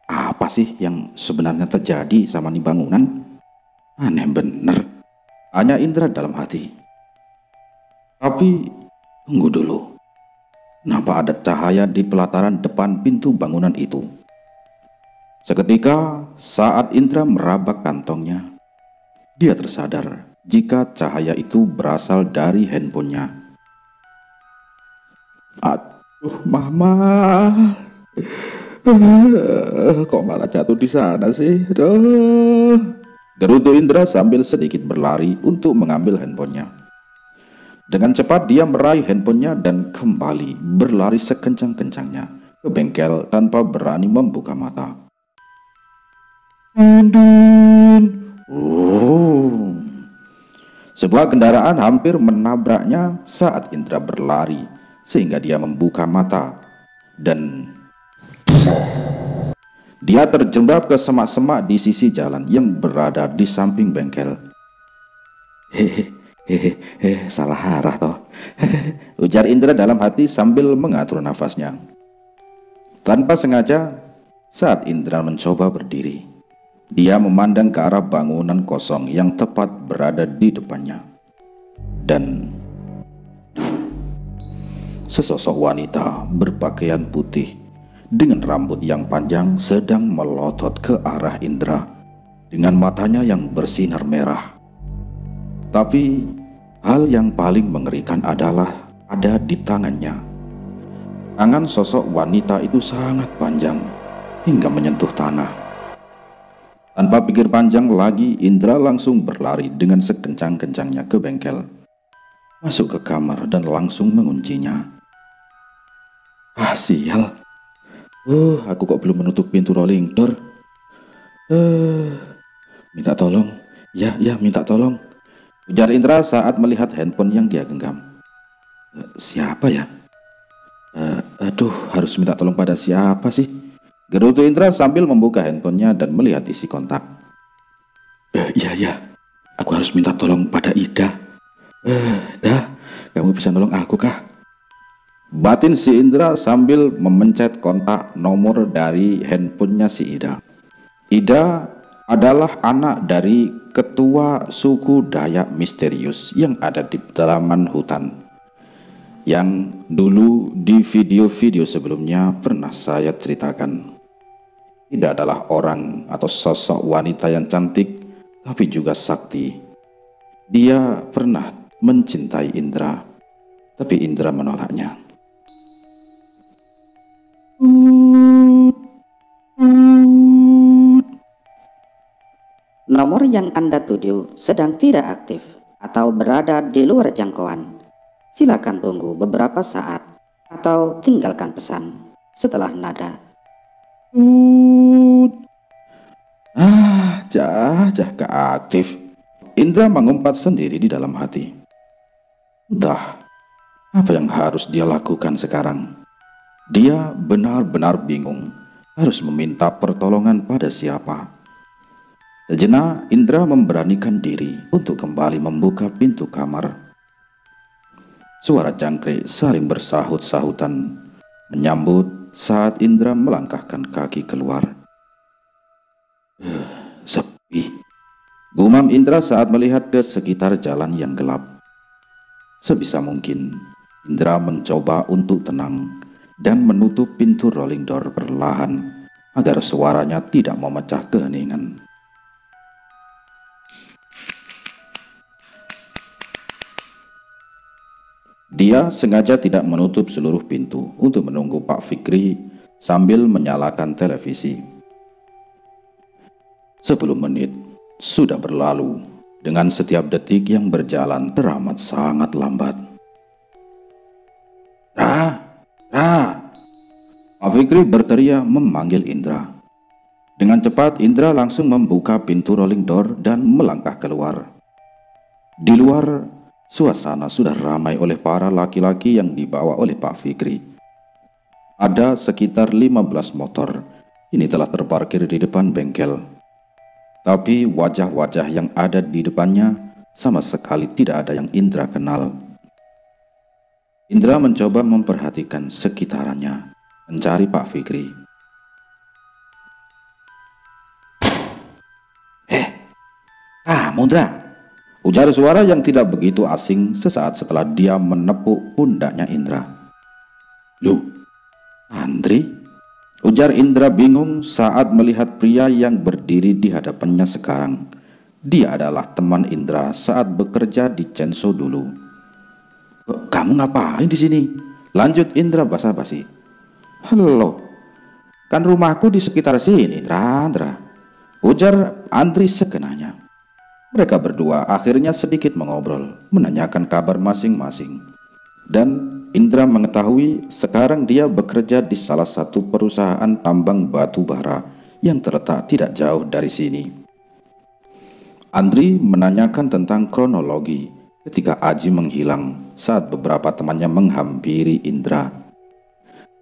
Apa sih yang sebenarnya terjadi sama nih bangunan? Aneh bener, hanya Indra dalam hati. Tapi tunggu dulu, kenapa ada cahaya di pelataran depan pintu bangunan itu? Seketika saat Indra meraba kantongnya, dia tersadar jika cahaya itu berasal dari handphonenya. Aduh, Mama, kok malah jatuh di sana sih? Gerutu Indra sambil sedikit berlari untuk mengambil handphonenya. Dengan cepat dia meraih handphonenya dan kembali berlari sekencang-kencangnya ke bengkel tanpa berani membuka mata. Sebuah kendaraan hampir menabraknya saat Indra berlari sehingga dia membuka mata dan dia terjebak ke semak-semak di sisi jalan yang berada di samping bengkel. Salah arah toh, ujar Indra dalam hati sambil mengatur nafasnya. Tanpa sengaja, saat Indra mencoba berdiri, dia memandang ke arah bangunan kosong yang tepat berada di depannya. Dan sesosok wanita berpakaian putih dengan rambut yang panjang sedang melotot ke arah Indra dengan matanya yang bersinar merah. Tapi hal yang paling mengerikan adalah ada di tangannya. Tangan sosok wanita itu sangat panjang hingga menyentuh tanah. Tanpa pikir panjang lagi, Indra langsung berlari dengan sekencang-kencangnya ke bengkel, masuk ke kamar dan langsung menguncinya. Sial. Aku kok belum menutup pintu rolling door. Minta tolong. Ya, minta tolong, ujar Indra saat melihat handphone yang dia genggam. Siapa ya? Harus minta tolong pada siapa sih? gerutu Indra sambil membuka handphonenya dan melihat isi kontak. Iya, aku harus minta tolong pada Ida. Kamu bisa nolong aku kah? Batin si Indra sambil memencet kontak nomor dari handphonenya si Ida. Ida adalah anak dari ketua suku Dayak misterius yang ada di pedalaman hutan, yang dulu di video-video sebelumnya pernah saya ceritakan. Ida adalah orang atau sosok wanita yang cantik tapi juga sakti. Dia pernah mencintai Indra, tapi Indra menolaknya. Nomor yang Anda tuju sedang tidak aktif atau berada di luar jangkauan. Silakan tunggu beberapa saat atau tinggalkan pesan setelah nada. Jah gak aktif. Indra mengumpat sendiri di dalam hati. Entah apa yang harus dia lakukan sekarang. Dia benar-benar bingung harus meminta pertolongan pada siapa. Sejenak Indra memberanikan diri untuk kembali membuka pintu kamar. Suara jangkrik saling bersahut-sahutan menyambut saat Indra melangkahkan kaki keluar. Sepi, gumam Indra saat melihat ke sekitar jalan yang gelap. Sebisa mungkin Indra mencoba untuk tenang dan menutup pintu rolling door perlahan agar suaranya tidak memecah keheningan. Dia sengaja tidak menutup seluruh pintu untuk menunggu Pak Fikri sambil menyalakan televisi. 10 menit sudah berlalu dengan setiap detik yang berjalan teramat sangat lambat. Pak Fikri berteriak memanggil Indra. Dengan cepat Indra langsung membuka pintu rolling door dan melangkah keluar. Di luar, suasana sudah ramai oleh para laki-laki yang dibawa oleh Pak Fikri. Ada sekitar 15 motor ini telah terparkir di depan bengkel. Tapi wajah-wajah yang ada di depannya sama sekali tidak ada yang Indra kenal. Indra mencoba memperhatikan sekitarannya, mencari Pak Fikri. Indra, ujar suara yang tidak begitu asing sesaat setelah dia menepuk pundaknya Indra. Loh, Andri? Ujar Indra bingung saat melihat pria yang berdiri di hadapannya sekarang. Dia adalah teman Indra saat bekerja di Censo dulu. Kamu ngapain di sini? Lanjut Indra basa-basi. Halo, kan rumahku di sekitar sini, Indra. Ujar Andri sekenanya. Mereka berdua akhirnya sedikit mengobrol, menanyakan kabar masing-masing. Dan Indra mengetahui sekarang dia bekerja di salah satu perusahaan tambang batu bara yang terletak tidak jauh dari sini. Andri menanyakan tentang kronologi ketika Aji menghilang saat beberapa temannya menghampiri Indra.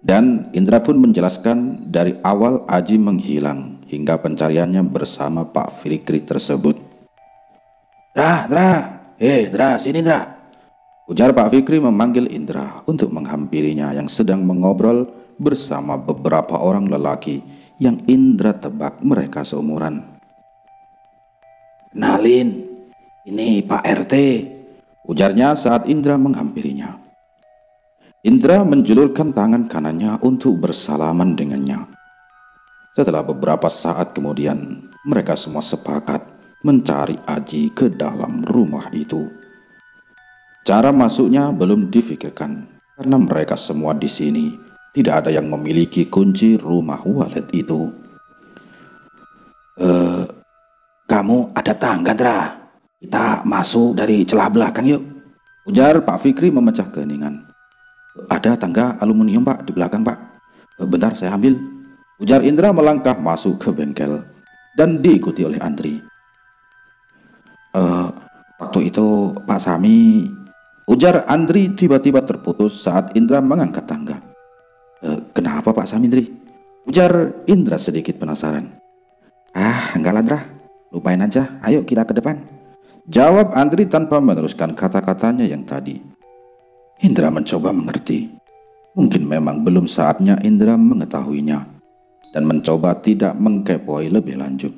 Dan Indra pun menjelaskan dari awal Aji menghilang hingga pencariannya bersama Pak Fikri tersebut. Dra, sini Dra. Ujar Pak Fikri memanggil Indra untuk menghampirinya yang sedang mengobrol bersama beberapa orang lelaki yang Indra tebak mereka seumuran. Kenalin, ini Pak RT, ujarnya saat Indra menghampirinya. Indra menjulurkan tangan kanannya untuk bersalaman dengannya. Setelah beberapa saat kemudian, mereka semua sepakat mencari Aji ke dalam rumah itu. Cara masuknya belum difikirkan karena mereka semua di sini tidak ada yang memiliki kunci rumah walet itu. Kamu ada tangga, Dra? Kita masuk dari celah belakang yuk, ujar Pak Fikri memecah keheningan. Ada tangga aluminium Pak di belakang Pak. Bentar saya ambil, ujar Indra melangkah masuk ke bengkel dan diikuti oleh Andri. Waktu itu Pak Sami, ujar Andri tiba-tiba terputus saat Indra mengangkat tangga. Kenapa Pak Sami, Indri? ujar Indra sedikit penasaran. Enggak lah Indra, lupain aja, ayo kita ke depan, jawab Andri tanpa meneruskan kata-katanya yang tadi. Indra mencoba mengerti. Mungkin memang belum saatnya Indra mengetahuinya dan mencoba tidak mengkepoi lebih lanjut.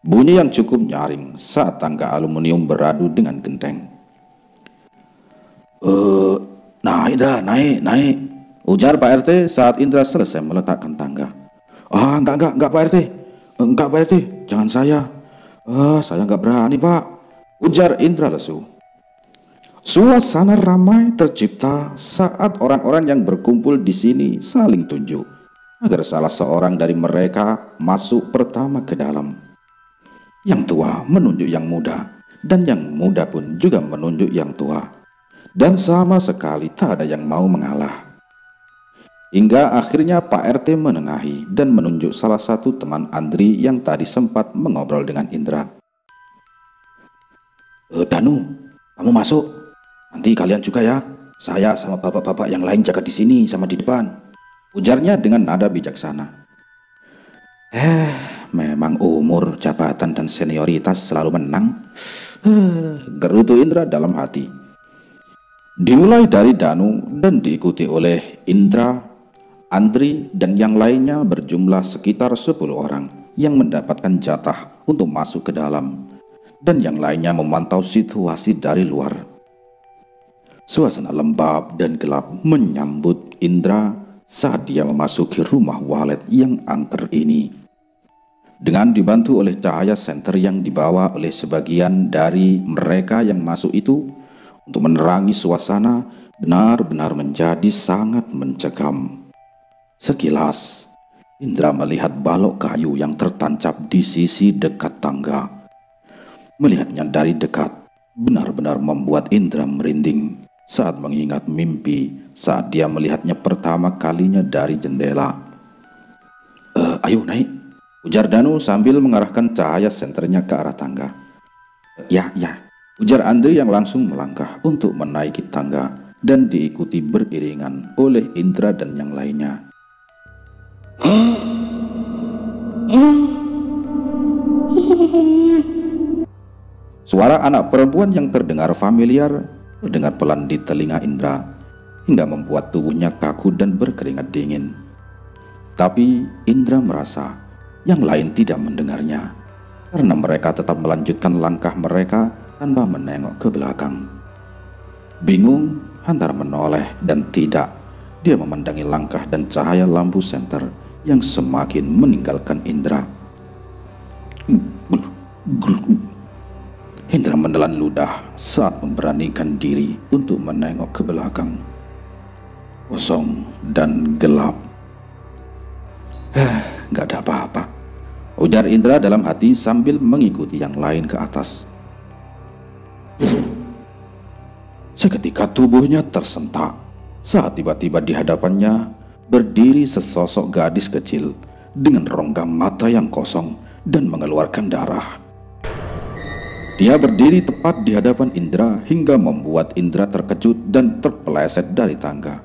Bunyi yang cukup nyaring saat tangga aluminium beradu dengan genteng. Nah Indra, naik, ujar Pak RT saat Indra selesai meletakkan tangga. Enggak Pak RT, enggak Pak RT, jangan saya. Saya enggak berani Pak, ujar Indra lesu. Suasana ramai tercipta saat orang-orang yang berkumpul di sini saling tunjuk agar salah seorang dari mereka masuk pertama ke dalam. Yang tua menunjuk yang muda, dan yang muda pun juga menunjuk yang tua, dan sama sekali tak ada yang mau mengalah. Hingga akhirnya Pak RT menengahi dan menunjuk salah satu teman Andri yang tadi sempat mengobrol dengan Indra. Danu, kamu masuk. Nanti kalian juga ya. Saya sama bapak-bapak yang lain jaga di sini sama di depan, ujarnya dengan nada bijaksana. Memang umur, jabatan, dan senioritas selalu menang, gerutu Indra dalam hati. Dimulai dari Danu dan diikuti oleh Indra, Andri, dan yang lainnya berjumlah sekitar 10 orang yang mendapatkan jatah untuk masuk ke dalam, dan yang lainnya memantau situasi dari luar. Suasana lembab dan gelap menyambut Indra saat dia memasuki rumah walet yang angker ini. Dengan dibantu oleh cahaya senter yang dibawa oleh sebagian dari mereka yang masuk itu untuk menerangi suasana, benar-benar menjadi sangat mencekam. Sekilas, Indra melihat balok kayu yang tertancap di sisi dekat tangga. Melihatnya dari dekat benar-benar membuat Indra merinding saat mengingat mimpi saat dia melihatnya pertama kalinya dari jendela. Ayo naik, ujar Danu sambil mengarahkan cahaya senternya ke arah tangga. Ya, ujar Andri yang langsung melangkah untuk menaiki tangga dan diikuti beriringan oleh Indra dan yang lainnya. Suara anak perempuan yang terdengar familiar terdengar pelan di telinga Indra hingga membuat tubuhnya kaku dan berkeringat dingin. Tapi Indra merasa yang lain tidak mendengarnya karena mereka tetap melanjutkan langkah mereka tanpa menengok ke belakang. Bingung antara menoleh dan tidak, dia memandangi langkah dan cahaya lampu senter yang semakin meninggalkan Indra. Indra menelan ludah saat memberanikan diri untuk menengok ke belakang. Kosong dan gelap. Gak ada apa-apa, ujar Indra dalam hati sambil mengikuti yang lain ke atas. Seketika tubuhnya tersentak saat tiba-tiba di hadapannya berdiri sesosok gadis kecil dengan rongga mata yang kosong dan mengeluarkan darah. Dia berdiri tepat di hadapan Indra hingga membuat Indra terkejut dan terpeleset dari tangga.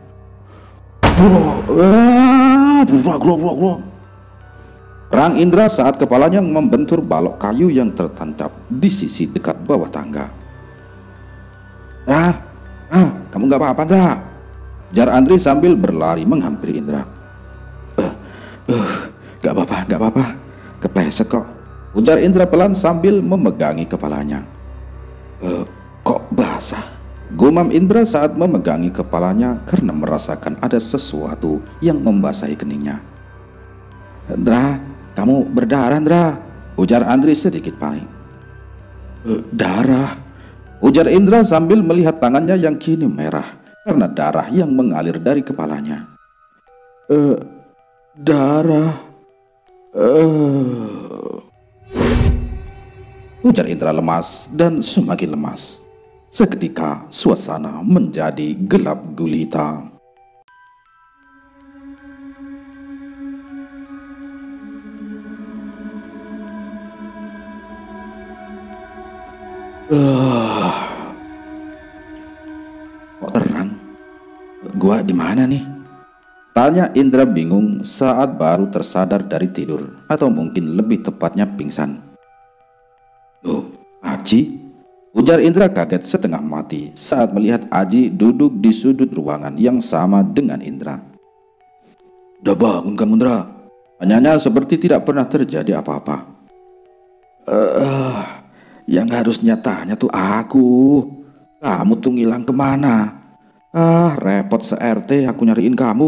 Rang Indra saat kepalanya membentur balok kayu yang tertancap di sisi dekat bawah tangga. Kamu gak apa-apa, Indra? Jar Andri sambil berlari menghampiri Indra. Gak apa-apa, kepleset kok, ujar Indra pelan sambil memegangi kepalanya. Kok basah? Gumam Indra saat memegangi kepalanya karena merasakan ada sesuatu yang membasahi keningnya. Indra, kamu berdarah, Indra, ujar Andri sedikit panik. Darah, ujar Indra sambil melihat tangannya yang kini merah karena darah yang mengalir dari kepalanya. Darah, ujar Indra lemas dan semakin lemas. Seketika suasana menjadi gelap gulita. Kok terang? Gua di mana nih? Tanya Indra bingung saat baru tersadar dari tidur, atau mungkin lebih tepatnya pingsan. "Loh, Aji?" ujar Indra kaget setengah mati saat melihat Aji duduk di sudut ruangan yang sama dengan Indra. "Udah bangun kamu, Indra?" tanyanya seperti tidak pernah terjadi apa-apa. Yang harusnya tanya tuh aku. Kamu tuh ngilang kemana? Repot se-RT aku nyariin kamu,"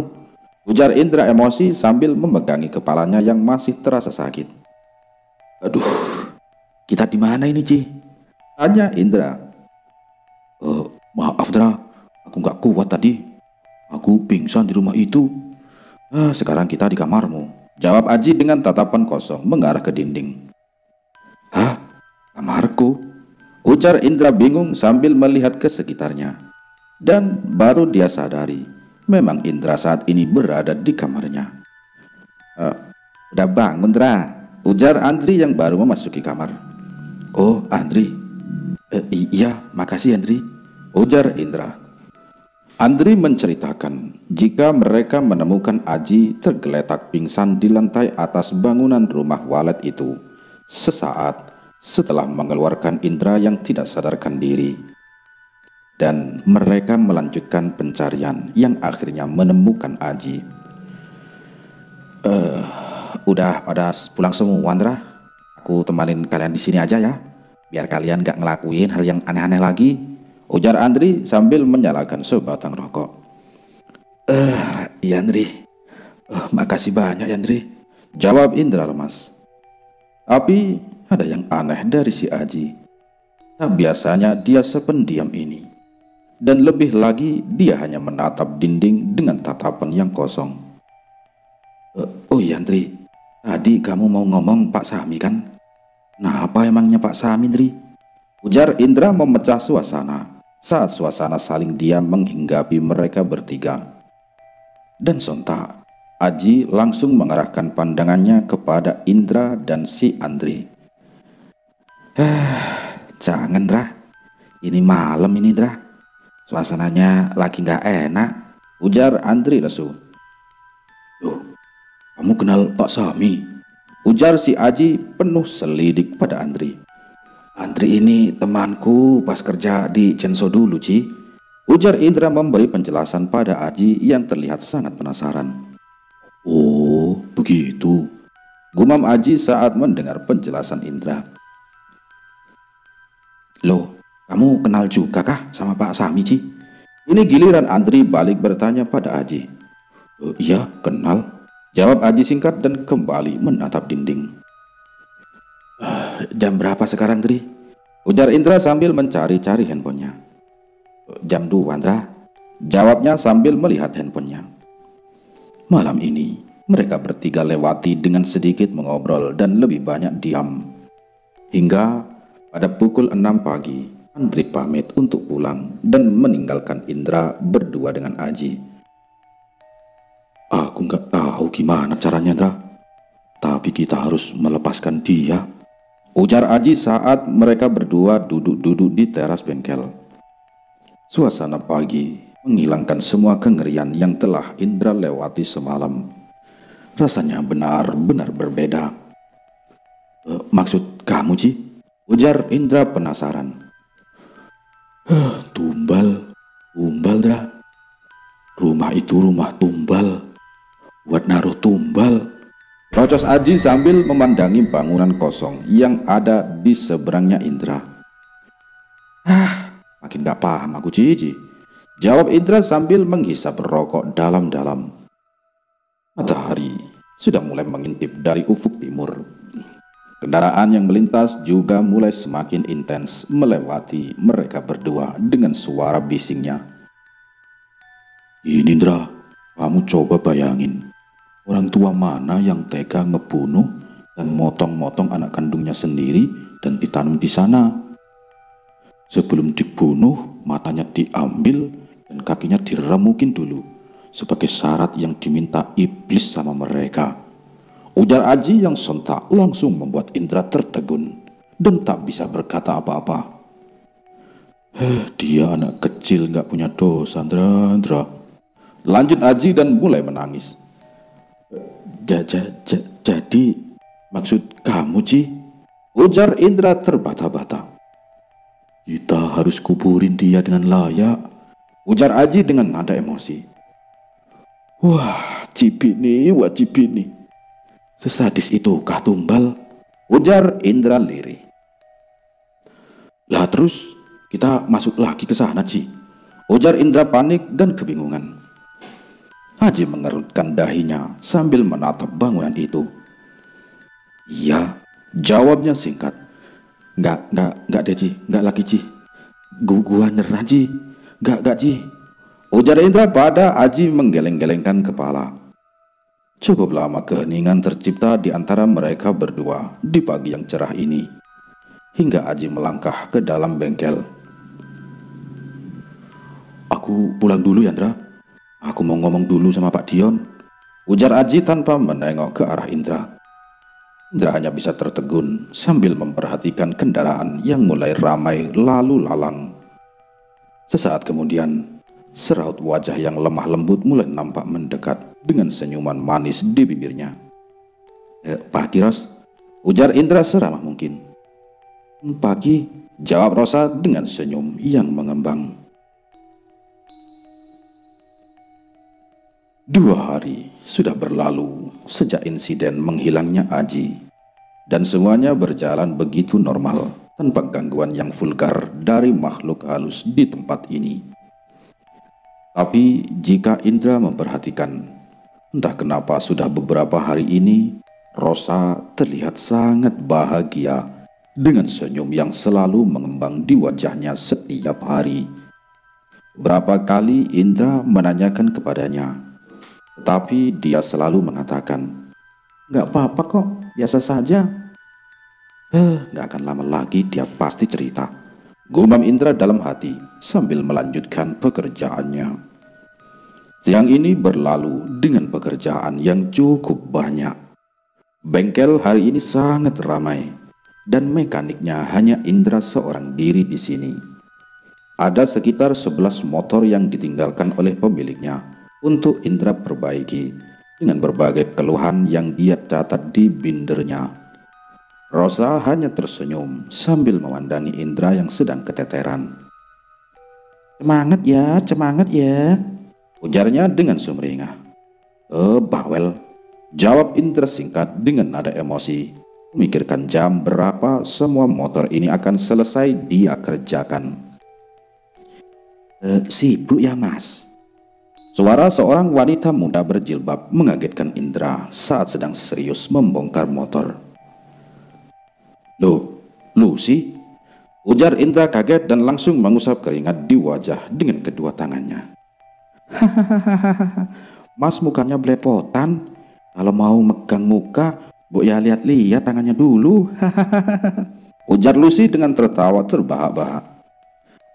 ujar Indra emosi sambil memegangi kepalanya yang masih terasa sakit. "Aduh, kita di mana ini, Ci?" tanya Indra. Maaf, Indra, aku nggak kuat tadi. Aku pingsan di rumah itu. Sekarang kita di kamarmu," jawab Aji dengan tatapan kosong mengarah ke dinding. "Hah? Kamarku?" ujar Indra bingung sambil melihat ke sekitarnya. Dan baru dia sadari, memang Indra saat ini berada di kamarnya. Udah bangun, Indra?" ujar Andri yang baru memasuki kamar. "Oh, Andri. Iya, makasih Andri," ujar Indra. Andri menceritakan jika mereka menemukan Aji tergeletak pingsan di lantai atas bangunan rumah walet itu sesaat setelah mengeluarkan Indra yang tidak sadarkan diri. Dan mereka melanjutkan pencarian yang akhirnya menemukan Aji. Udah pada pulang semua, Indra. Aku temanin kalian di sini aja ya, biar kalian gak ngelakuin hal yang aneh-aneh lagi," ujar Andri sambil menyalakan sebatang rokok. Iya Andri, makasih banyak ya Andri," jawab Indra lemas. Tapi ada yang aneh dari si Aji. Tak biasanya dia sependiam ini. Dan lebih lagi dia hanya menatap dinding dengan tatapan yang kosong. Oh iya Andri, tadi kamu mau ngomong Pak Sami kan? Nah apa emangnya Pak Sami, Andri? Ujar Indra memecah suasana saat suasana saling diam menghinggapi mereka bertiga. Dan sontak Aji langsung mengarahkan pandangannya kepada Indra dan si Andri. Jangan Indra, ini malam ini Indra, suasananya lagi gak enak, ujar Andri lesu. Loh, kamu kenal Pak Sami? Ujar si Aji penuh selidik pada Andri. Andri ini temanku pas kerja di Censo dulu, Ci, ujar Indra memberi penjelasan pada Aji yang terlihat sangat penasaran. Oh, begitu, gumam Aji saat mendengar penjelasan Indra. Loh, kamu kenal juga kah sama Pak Sami, Ci? Ini giliran Andri balik bertanya pada Aji. Iya, kenal, jawab Aji singkat dan kembali menatap dinding. Jam berapa sekarang, Andri? Ujar Indra sambil mencari-cari handphonenya. Jam 2, Indra, jawabnya sambil melihat handphonenya. Malam ini mereka bertiga lewati dengan sedikit mengobrol dan lebih banyak diam. Hingga pada pukul 6 pagi, Andri pamit untuk pulang dan meninggalkan Indra berdua dengan Aji. Aku nggak tahu gimana caranya, Indra. Tapi kita harus melepaskan dia, ujar Aji saat mereka berdua duduk-duduk di teras bengkel. Suasana pagi menghilangkan semua kengerian yang telah Indra lewati semalam. Rasanya benar-benar berbeda. Maksud kamu, Ci? Ujar Indra penasaran. Tumbal, Indra. Rumah itu rumah tumbal, buat naruh tumbal, rocos Aji sambil memandangi bangunan kosong yang ada di seberangnya Indra. Makin gak paham aku, Cici, jawab Indra sambil menghisap rokok dalam-dalam. Matahari sudah mulai mengintip dari ufuk timur. Kendaraan yang melintas juga mulai semakin intens melewati mereka berdua dengan suara bisingnya. Ini Indra, kamu coba bayangin, orang tua mana yang tega ngebunuh dan motong-motong anak kandungnya sendiri dan ditanam di sana. Sebelum dibunuh, matanya diambil dan kakinya diremukin dulu sebagai syarat yang diminta iblis sama mereka. Ujar Aji yang sontak langsung membuat Indra tertegun dan tak bisa berkata apa-apa. Dia anak kecil gak punya dosa, Indra. Lanjut Aji dan mulai menangis. Jadi maksud kamu, Ci? Ujar Indra terbata-bata. Kita harus kuburin dia dengan layak, ujar Aji dengan nada emosi. Wah, Cipini, sesadis itukah Tumbal? Ujar Indra lirih. Lah terus kita masuk lagi ke sana, Ci, ujar Indra panik dan kebingungan. Aji mengerutkan dahinya sambil menatap bangunan itu. Iya, jawabnya singkat. Enggak deh, Ci, enggak lagi, Ci. Gua nyerah, Ci. Enggak, Ci, ujar Indra pada Aji menggeleng-gelengkan kepala. Cukup lama keheningan tercipta di antara mereka berdua di pagi yang cerah ini, hingga Aji melangkah ke dalam bengkel. Aku pulang dulu ya, Indra. Aku mau ngomong dulu sama Pak Dion, ujar Aji tanpa menengok ke arah Indra. Indra hanya bisa tertegun sambil memperhatikan kendaraan yang mulai ramai lalu lalang. Sesaat kemudian, seraut wajah yang lemah lembut mulai nampak mendekat dengan senyuman manis di bibirnya. Pagi, Ros, ujar Indra seramah mungkin. Pagi, jawab Rosa dengan senyum yang mengembang. 2 hari sudah berlalu sejak insiden menghilangnya Aji, dan semuanya berjalan begitu normal tanpa gangguan yang vulgar dari makhluk halus di tempat ini. Tapi jika Indra memperhatikan, entah kenapa sudah beberapa hari ini Rosa terlihat sangat bahagia dengan senyum yang selalu mengembang di wajahnya setiap hari. Berapa kali Indra menanyakan kepadanya, tetapi dia selalu mengatakan, "Gak apa-apa kok, biasa saja." Gak akan lama lagi dia pasti cerita, gumam Indra dalam hati sambil melanjutkan pekerjaannya. Siang ini berlalu dengan pekerjaan yang cukup banyak. Bengkel hari ini sangat ramai, dan mekaniknya hanya Indra seorang diri di sini. Ada sekitar 11 motor yang ditinggalkan oleh pemiliknya untuk Indra perbaiki dengan berbagai keluhan yang dia catat di bindernya. Rosa hanya tersenyum sambil memandangi Indra yang sedang keteteran. Semangat ya, ujarnya dengan sumringah. Bawel, jawab Indra singkat dengan nada emosi, memikirkan jam berapa semua motor ini akan selesai dia kerjakan. Sibuk ya, Mas? Suara seorang wanita muda berjilbab mengagetkan Indra saat sedang serius membongkar motor. Loh, Lucy? Ujar Indra kaget dan langsung mengusap keringat di wajah dengan kedua tangannya. Hahaha, Mas mukanya belepotan. Kalau mau megang muka, Bu ya lihat-lihat tangannya dulu. Hahaha, ujar Lucy dengan tertawa terbahak-bahak.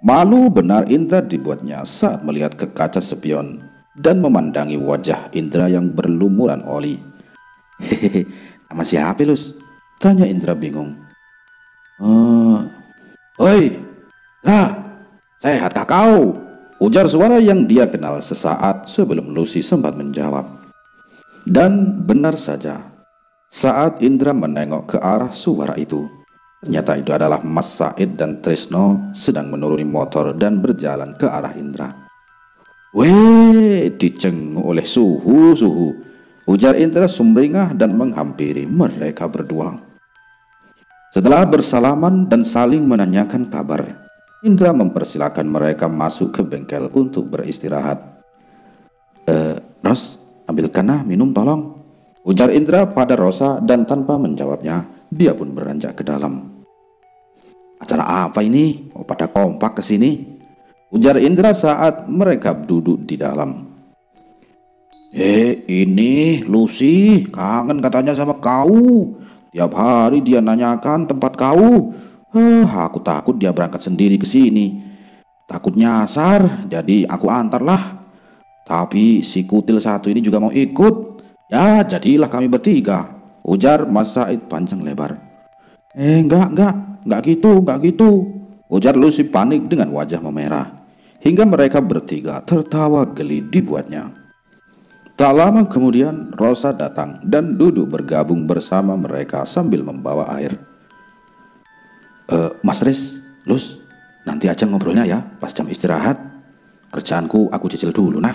Malu benar Indra dibuatnya saat melihat ke kaca spion dan memandangi wajah Indra yang berlumuran oli. Hehehe, nama siapa, Lus? Tanya Indra bingung. Oi, sehatkah kau? Ujar suara yang dia kenal sesaat sebelum Lucy sempat menjawab. Dan benar saja, saat Indra menengok ke arah suara itu, ternyata itu adalah Mas Said dan Trisno sedang menuruni motor dan berjalan ke arah Indra. Weh, dicenguk oleh suhu, ujar Indra sumringah dan menghampiri mereka berdua. Setelah bersalaman dan saling menanyakan kabar, Indra mempersilahkan mereka masuk ke bengkel untuk beristirahat. Ros, ambilkanlah minum tolong, ujar Indra pada Rosa, dan tanpa menjawabnya, dia pun beranjak ke dalam. Acara apa ini? Oh, pada kompak ke sini, ujar Indra saat mereka duduk di dalam. Ini Lucy, kangen katanya sama kau. Tiap hari dia nanyakan tempat kau. Aku takut dia berangkat sendiri ke sini. Takut nyasar, jadi aku antarlah. Tapi si kutil satu ini juga mau ikut. Ya, jadilah kami bertiga, ujar Mas Said panjang lebar. Enggak gitu, ujar Lucy panik dengan wajah memerah. Hingga mereka bertiga tertawa geli dibuatnya. Tak lama kemudian Rosa datang dan duduk bergabung bersama mereka sambil membawa air. Mas Riz, Lus, nanti aja ngobrolnya ya pas jam istirahat. Kerjaanku aku cicil dulu nah,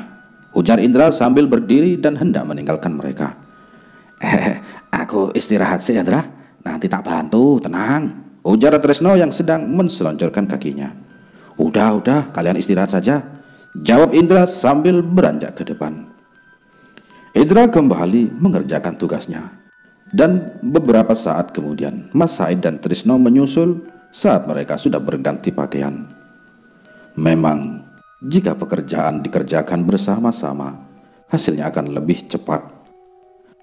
ujar Indra sambil berdiri dan hendak meninggalkan mereka. Aku istirahat sih Indra, nanti tak bantu, tenang, ujar Tresno yang sedang menselonjorkan kakinya. Udah, kalian istirahat saja, jawab Indra sambil beranjak ke depan. Indra kembali mengerjakan tugasnya. Dan beberapa saat kemudian Mas Said dan Trisno menyusul saat mereka sudah berganti pakaian. Memang jika pekerjaan dikerjakan bersama-sama, hasilnya akan lebih cepat.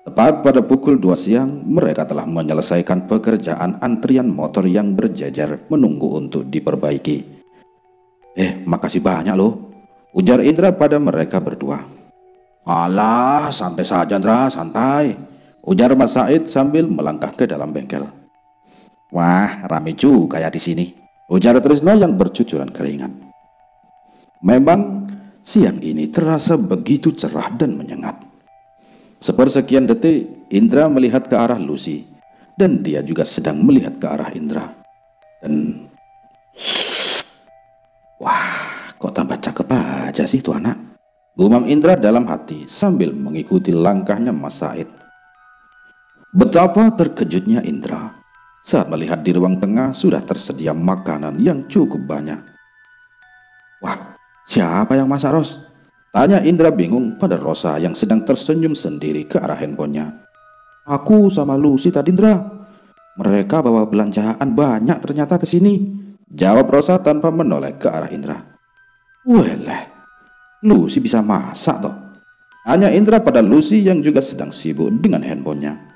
Tepat pada pukul 2 siang mereka telah menyelesaikan pekerjaan antrian motor yang berjejer menunggu untuk diperbaiki. Makasih banyak loh, ujar Indra pada mereka berdua. Alah, santai saja Indra, santai, ujar Mas Said sambil melangkah ke dalam bengkel. Wah, rame juga ya di sini, ujar Trisno yang bercucuran keringat. Memang siang ini terasa begitu cerah dan menyengat. Sepersekian detik Indra melihat ke arah Lucy dan dia juga sedang melihat ke arah Indra. Dan wah, kok tambah cakep aja sih tuh anak, gumam Indra dalam hati sambil mengikuti langkahnya Mas Said. Betapa terkejutnya Indra saat melihat di ruang tengah sudah tersedia makanan yang cukup banyak. Wah, siapa yang masak, Ros? Tanya Indra bingung pada Rosa yang sedang tersenyum sendiri ke arah handphonenya. Aku sama Lucy tadi Indra. Mereka bawa belanjaan banyak ternyata ke sini, jawab Rosa tanpa menoleh ke arah Indra. Weleh, Lucy bisa masak toh? Tanya Indra pada Lucy yang juga sedang sibuk dengan handphonenya.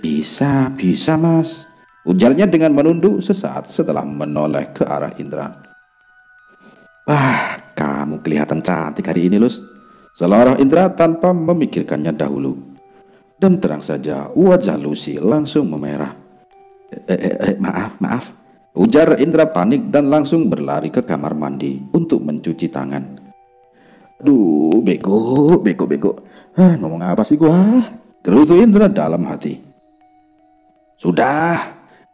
Bisa mas, ujarnya dengan menunduk sesaat setelah menoleh ke arah Indra. Wah, kamu kelihatan cantik hari ini Lus, seloroh Indra tanpa memikirkannya dahulu. Dan terang saja wajah Lucy langsung memerah. Maaf, ujar Indra panik dan langsung berlari ke kamar mandi untuk mencuci tangan. Aduh, bego. Ngomong apa sih gua? Gerutu Indra dalam hati. Sudah,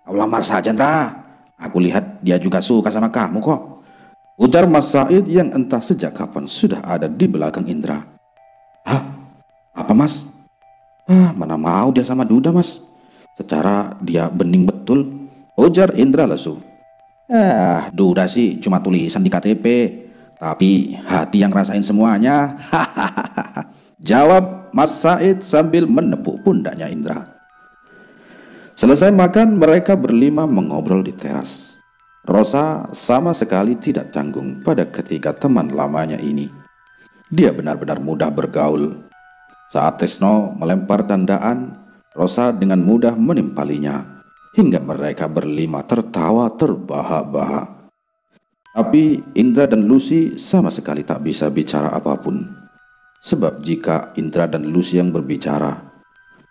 kau lamar saja Indra. Aku lihat dia juga suka sama kamu kok, ujar Mas Said yang entah sejak kapan sudah ada di belakang Indra. Hah? Apa mas? Mana mau dia sama Duda mas? Secara dia bening betul, ujar Indra lesu. Duda sih cuma tulisan di KTP, tapi hati yang rasain semuanya. Jawab Mas Said sambil menepuk pundaknya Indra. Selesai makan, mereka berlima mengobrol di teras. Rosa sama sekali tidak canggung pada ketiga teman lamanya ini. Dia benar-benar mudah bergaul. Saat Tresno melempar tandaan, Rosa dengan mudah menimpalinya, hingga mereka berlima tertawa terbahak-bahak. Tapi Indra dan Lucy sama sekali tak bisa bicara apapun. Sebab jika Indra dan Lucy yang berbicara,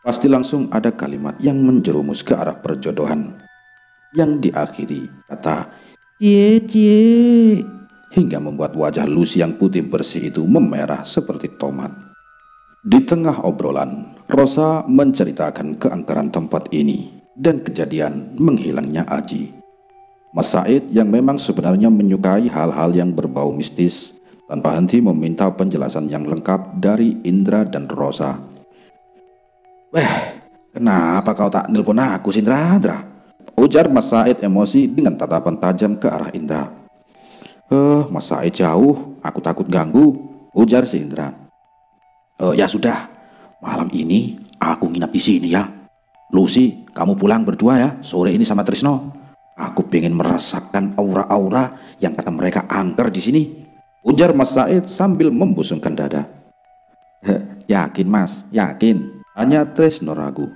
pasti langsung ada kalimat yang menjerumus ke arah perjodohan, yang diakhiri kata cie hingga membuat wajah Lucy yang putih bersih itu memerah seperti tomat. Di tengah obrolan, Rosa menceritakan keangkeran tempat ini dan kejadian menghilangnya Aji. Mas Said yang memang sebenarnya menyukai hal-hal yang berbau mistis tanpa henti meminta penjelasan yang lengkap dari Indra dan Rosa. Kenapa kau tak nelpon aku sih Indra? Ujar Mas Said emosi dengan tatapan tajam ke arah Indra. Mas Said jauh, aku takut ganggu, ujar si Indra. Ya sudah, malam ini aku nginap di sini ya. Lucy, kamu pulang berdua ya sore ini sama Trisno. Aku pengen merasakan aura-aura yang kata mereka angker di sini, ujar Mas Said sambil membusungkan dada. Yakin mas, yakin? Tanya Trisno ragu.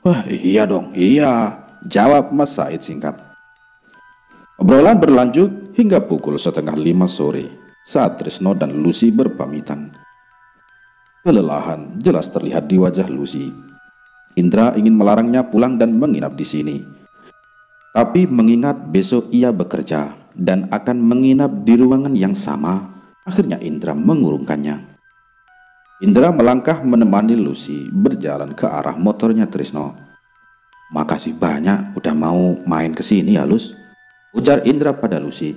Wah iya dong, iya, jawab Mas Said singkat. Obrolan berlanjut hingga pukul 4:30 sore saat Trisno dan Lucy berpamitan. Kelelahan jelas terlihat di wajah Lucy. Indra ingin melarangnya pulang dan menginap di sini. Tapi mengingat besok ia bekerja dan akan menginap di ruangan yang sama, akhirnya Indra mengurungkannya. Indra melangkah menemani Lucy berjalan ke arah motornya Trisno. "Makasih banyak udah mau main ke sini ya, Lus," ujar Indra pada Lucy.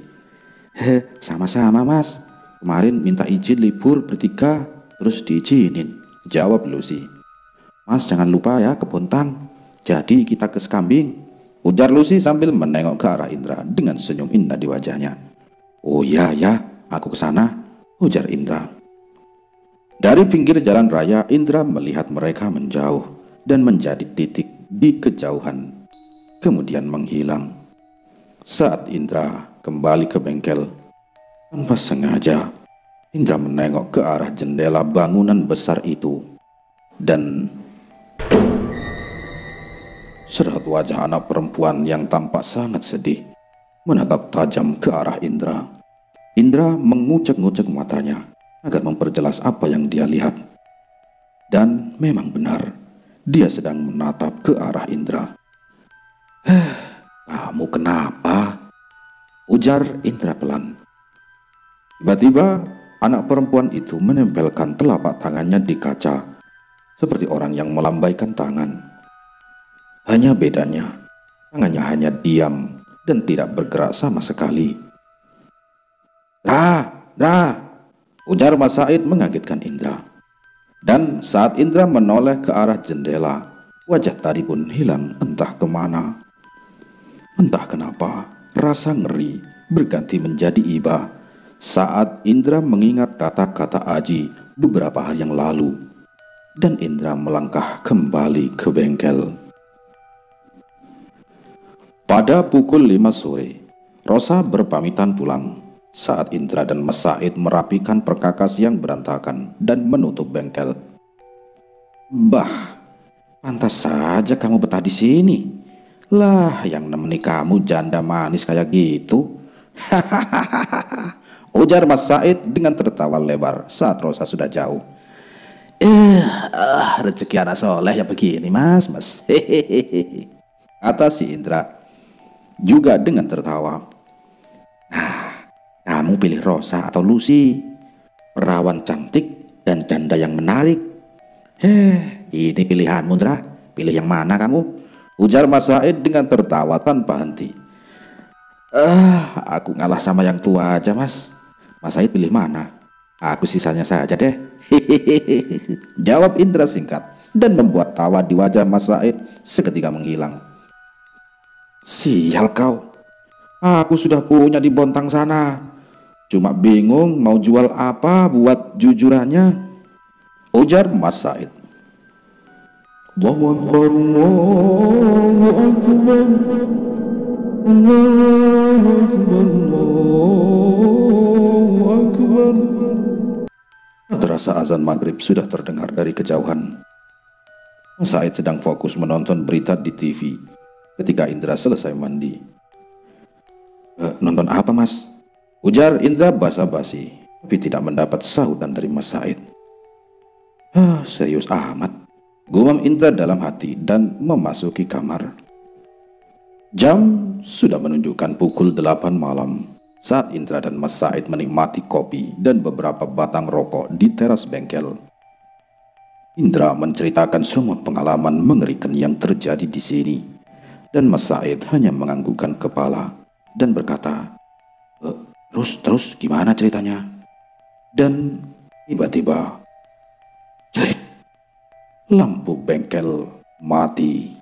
"Sama-sama, Mas. Kemarin minta izin libur bertiga, terus diizinin," jawab Lucy. "Mas jangan lupa ya ke Bontang. Jadi kita ke Sekambing," ujar Lucy sambil menengok ke arah Indra dengan senyum indah di wajahnya. "Oh ya, aku ke sana," ujar Indra. Dari pinggir jalan raya, Indra melihat mereka menjauh dan menjadi titik di kejauhan, kemudian menghilang. Saat Indra kembali ke bengkel, tanpa sengaja Indra menengok ke arah jendela bangunan besar itu dan serat wajah anak perempuan yang tampak sangat sedih menatap tajam ke arah Indra. Indra mengucek-ngucek matanya agar memperjelas apa yang dia lihat. Dan memang benar, dia sedang menatap ke arah Indra. "Kamu kenapa?" ujar Indra pelan. Tiba-tiba anak perempuan itu menempelkan telapak tangannya di kaca seperti orang yang melambaikan tangan. Hanya bedanya, tangannya hanya diam dan tidak bergerak sama sekali. Dra, ujar Mas Said mengagetkan Indra. Dan saat Indra menoleh ke arah jendela, wajah tadi pun hilang entah kemana. Entah kenapa, rasa ngeri berganti menjadi iba saat Indra mengingat kata-kata Aji beberapa hari yang lalu. Dan Indra melangkah kembali ke bengkel. Pada pukul 5 sore, Rosa berpamitan pulang saat Indra dan Mas Said merapikan perkakas yang berantakan dan menutup bengkel. "Bah, pantas saja kamu betah di sini. Lah, yang nemeni kamu janda manis kayak gitu," ujar Mas Said dengan tertawa lebar saat Rosa sudah jauh. Rezeki anak soleh ya begini, Mas. Hehehe, kata si Indra juga dengan tertawa. "Kamu pilih Rosa atau Lucy? Perawan cantik dan janda yang menarik. Ini pilihanmu, Indra. Pilih yang mana kamu?" ujar Mas Said dengan tertawa tanpa henti. Aku ngalah sama yang tua aja, Mas. Mas Said pilih mana? Aku sisanya saja deh." Jawab Indra singkat dan membuat tawa di wajah Mas Said seketika menghilang. "Sial kau, aku sudah punya di Bontang sana. Cuma bingung mau jual apa buat jujurannya," ujar Mas Said. Terasa azan maghrib sudah terdengar dari kejauhan. Mas Said sedang fokus menonton berita di TV ketika Indra selesai mandi. "Nonton apa, Mas?" ujar Indra basa-basi, tapi tidak mendapat sahutan dari Mas Said. Serius amat, gumam Indra dalam hati dan memasuki kamar. Jam sudah menunjukkan pukul 8 malam saat Indra dan Mas Said menikmati kopi dan beberapa batang rokok di teras bengkel. Indra menceritakan semua pengalaman mengerikan yang terjadi di sini, dan Mas Said hanya menganggukkan kepala dan berkata, Terus gimana ceritanya?" Dan tiba-tiba, lampu bengkel mati.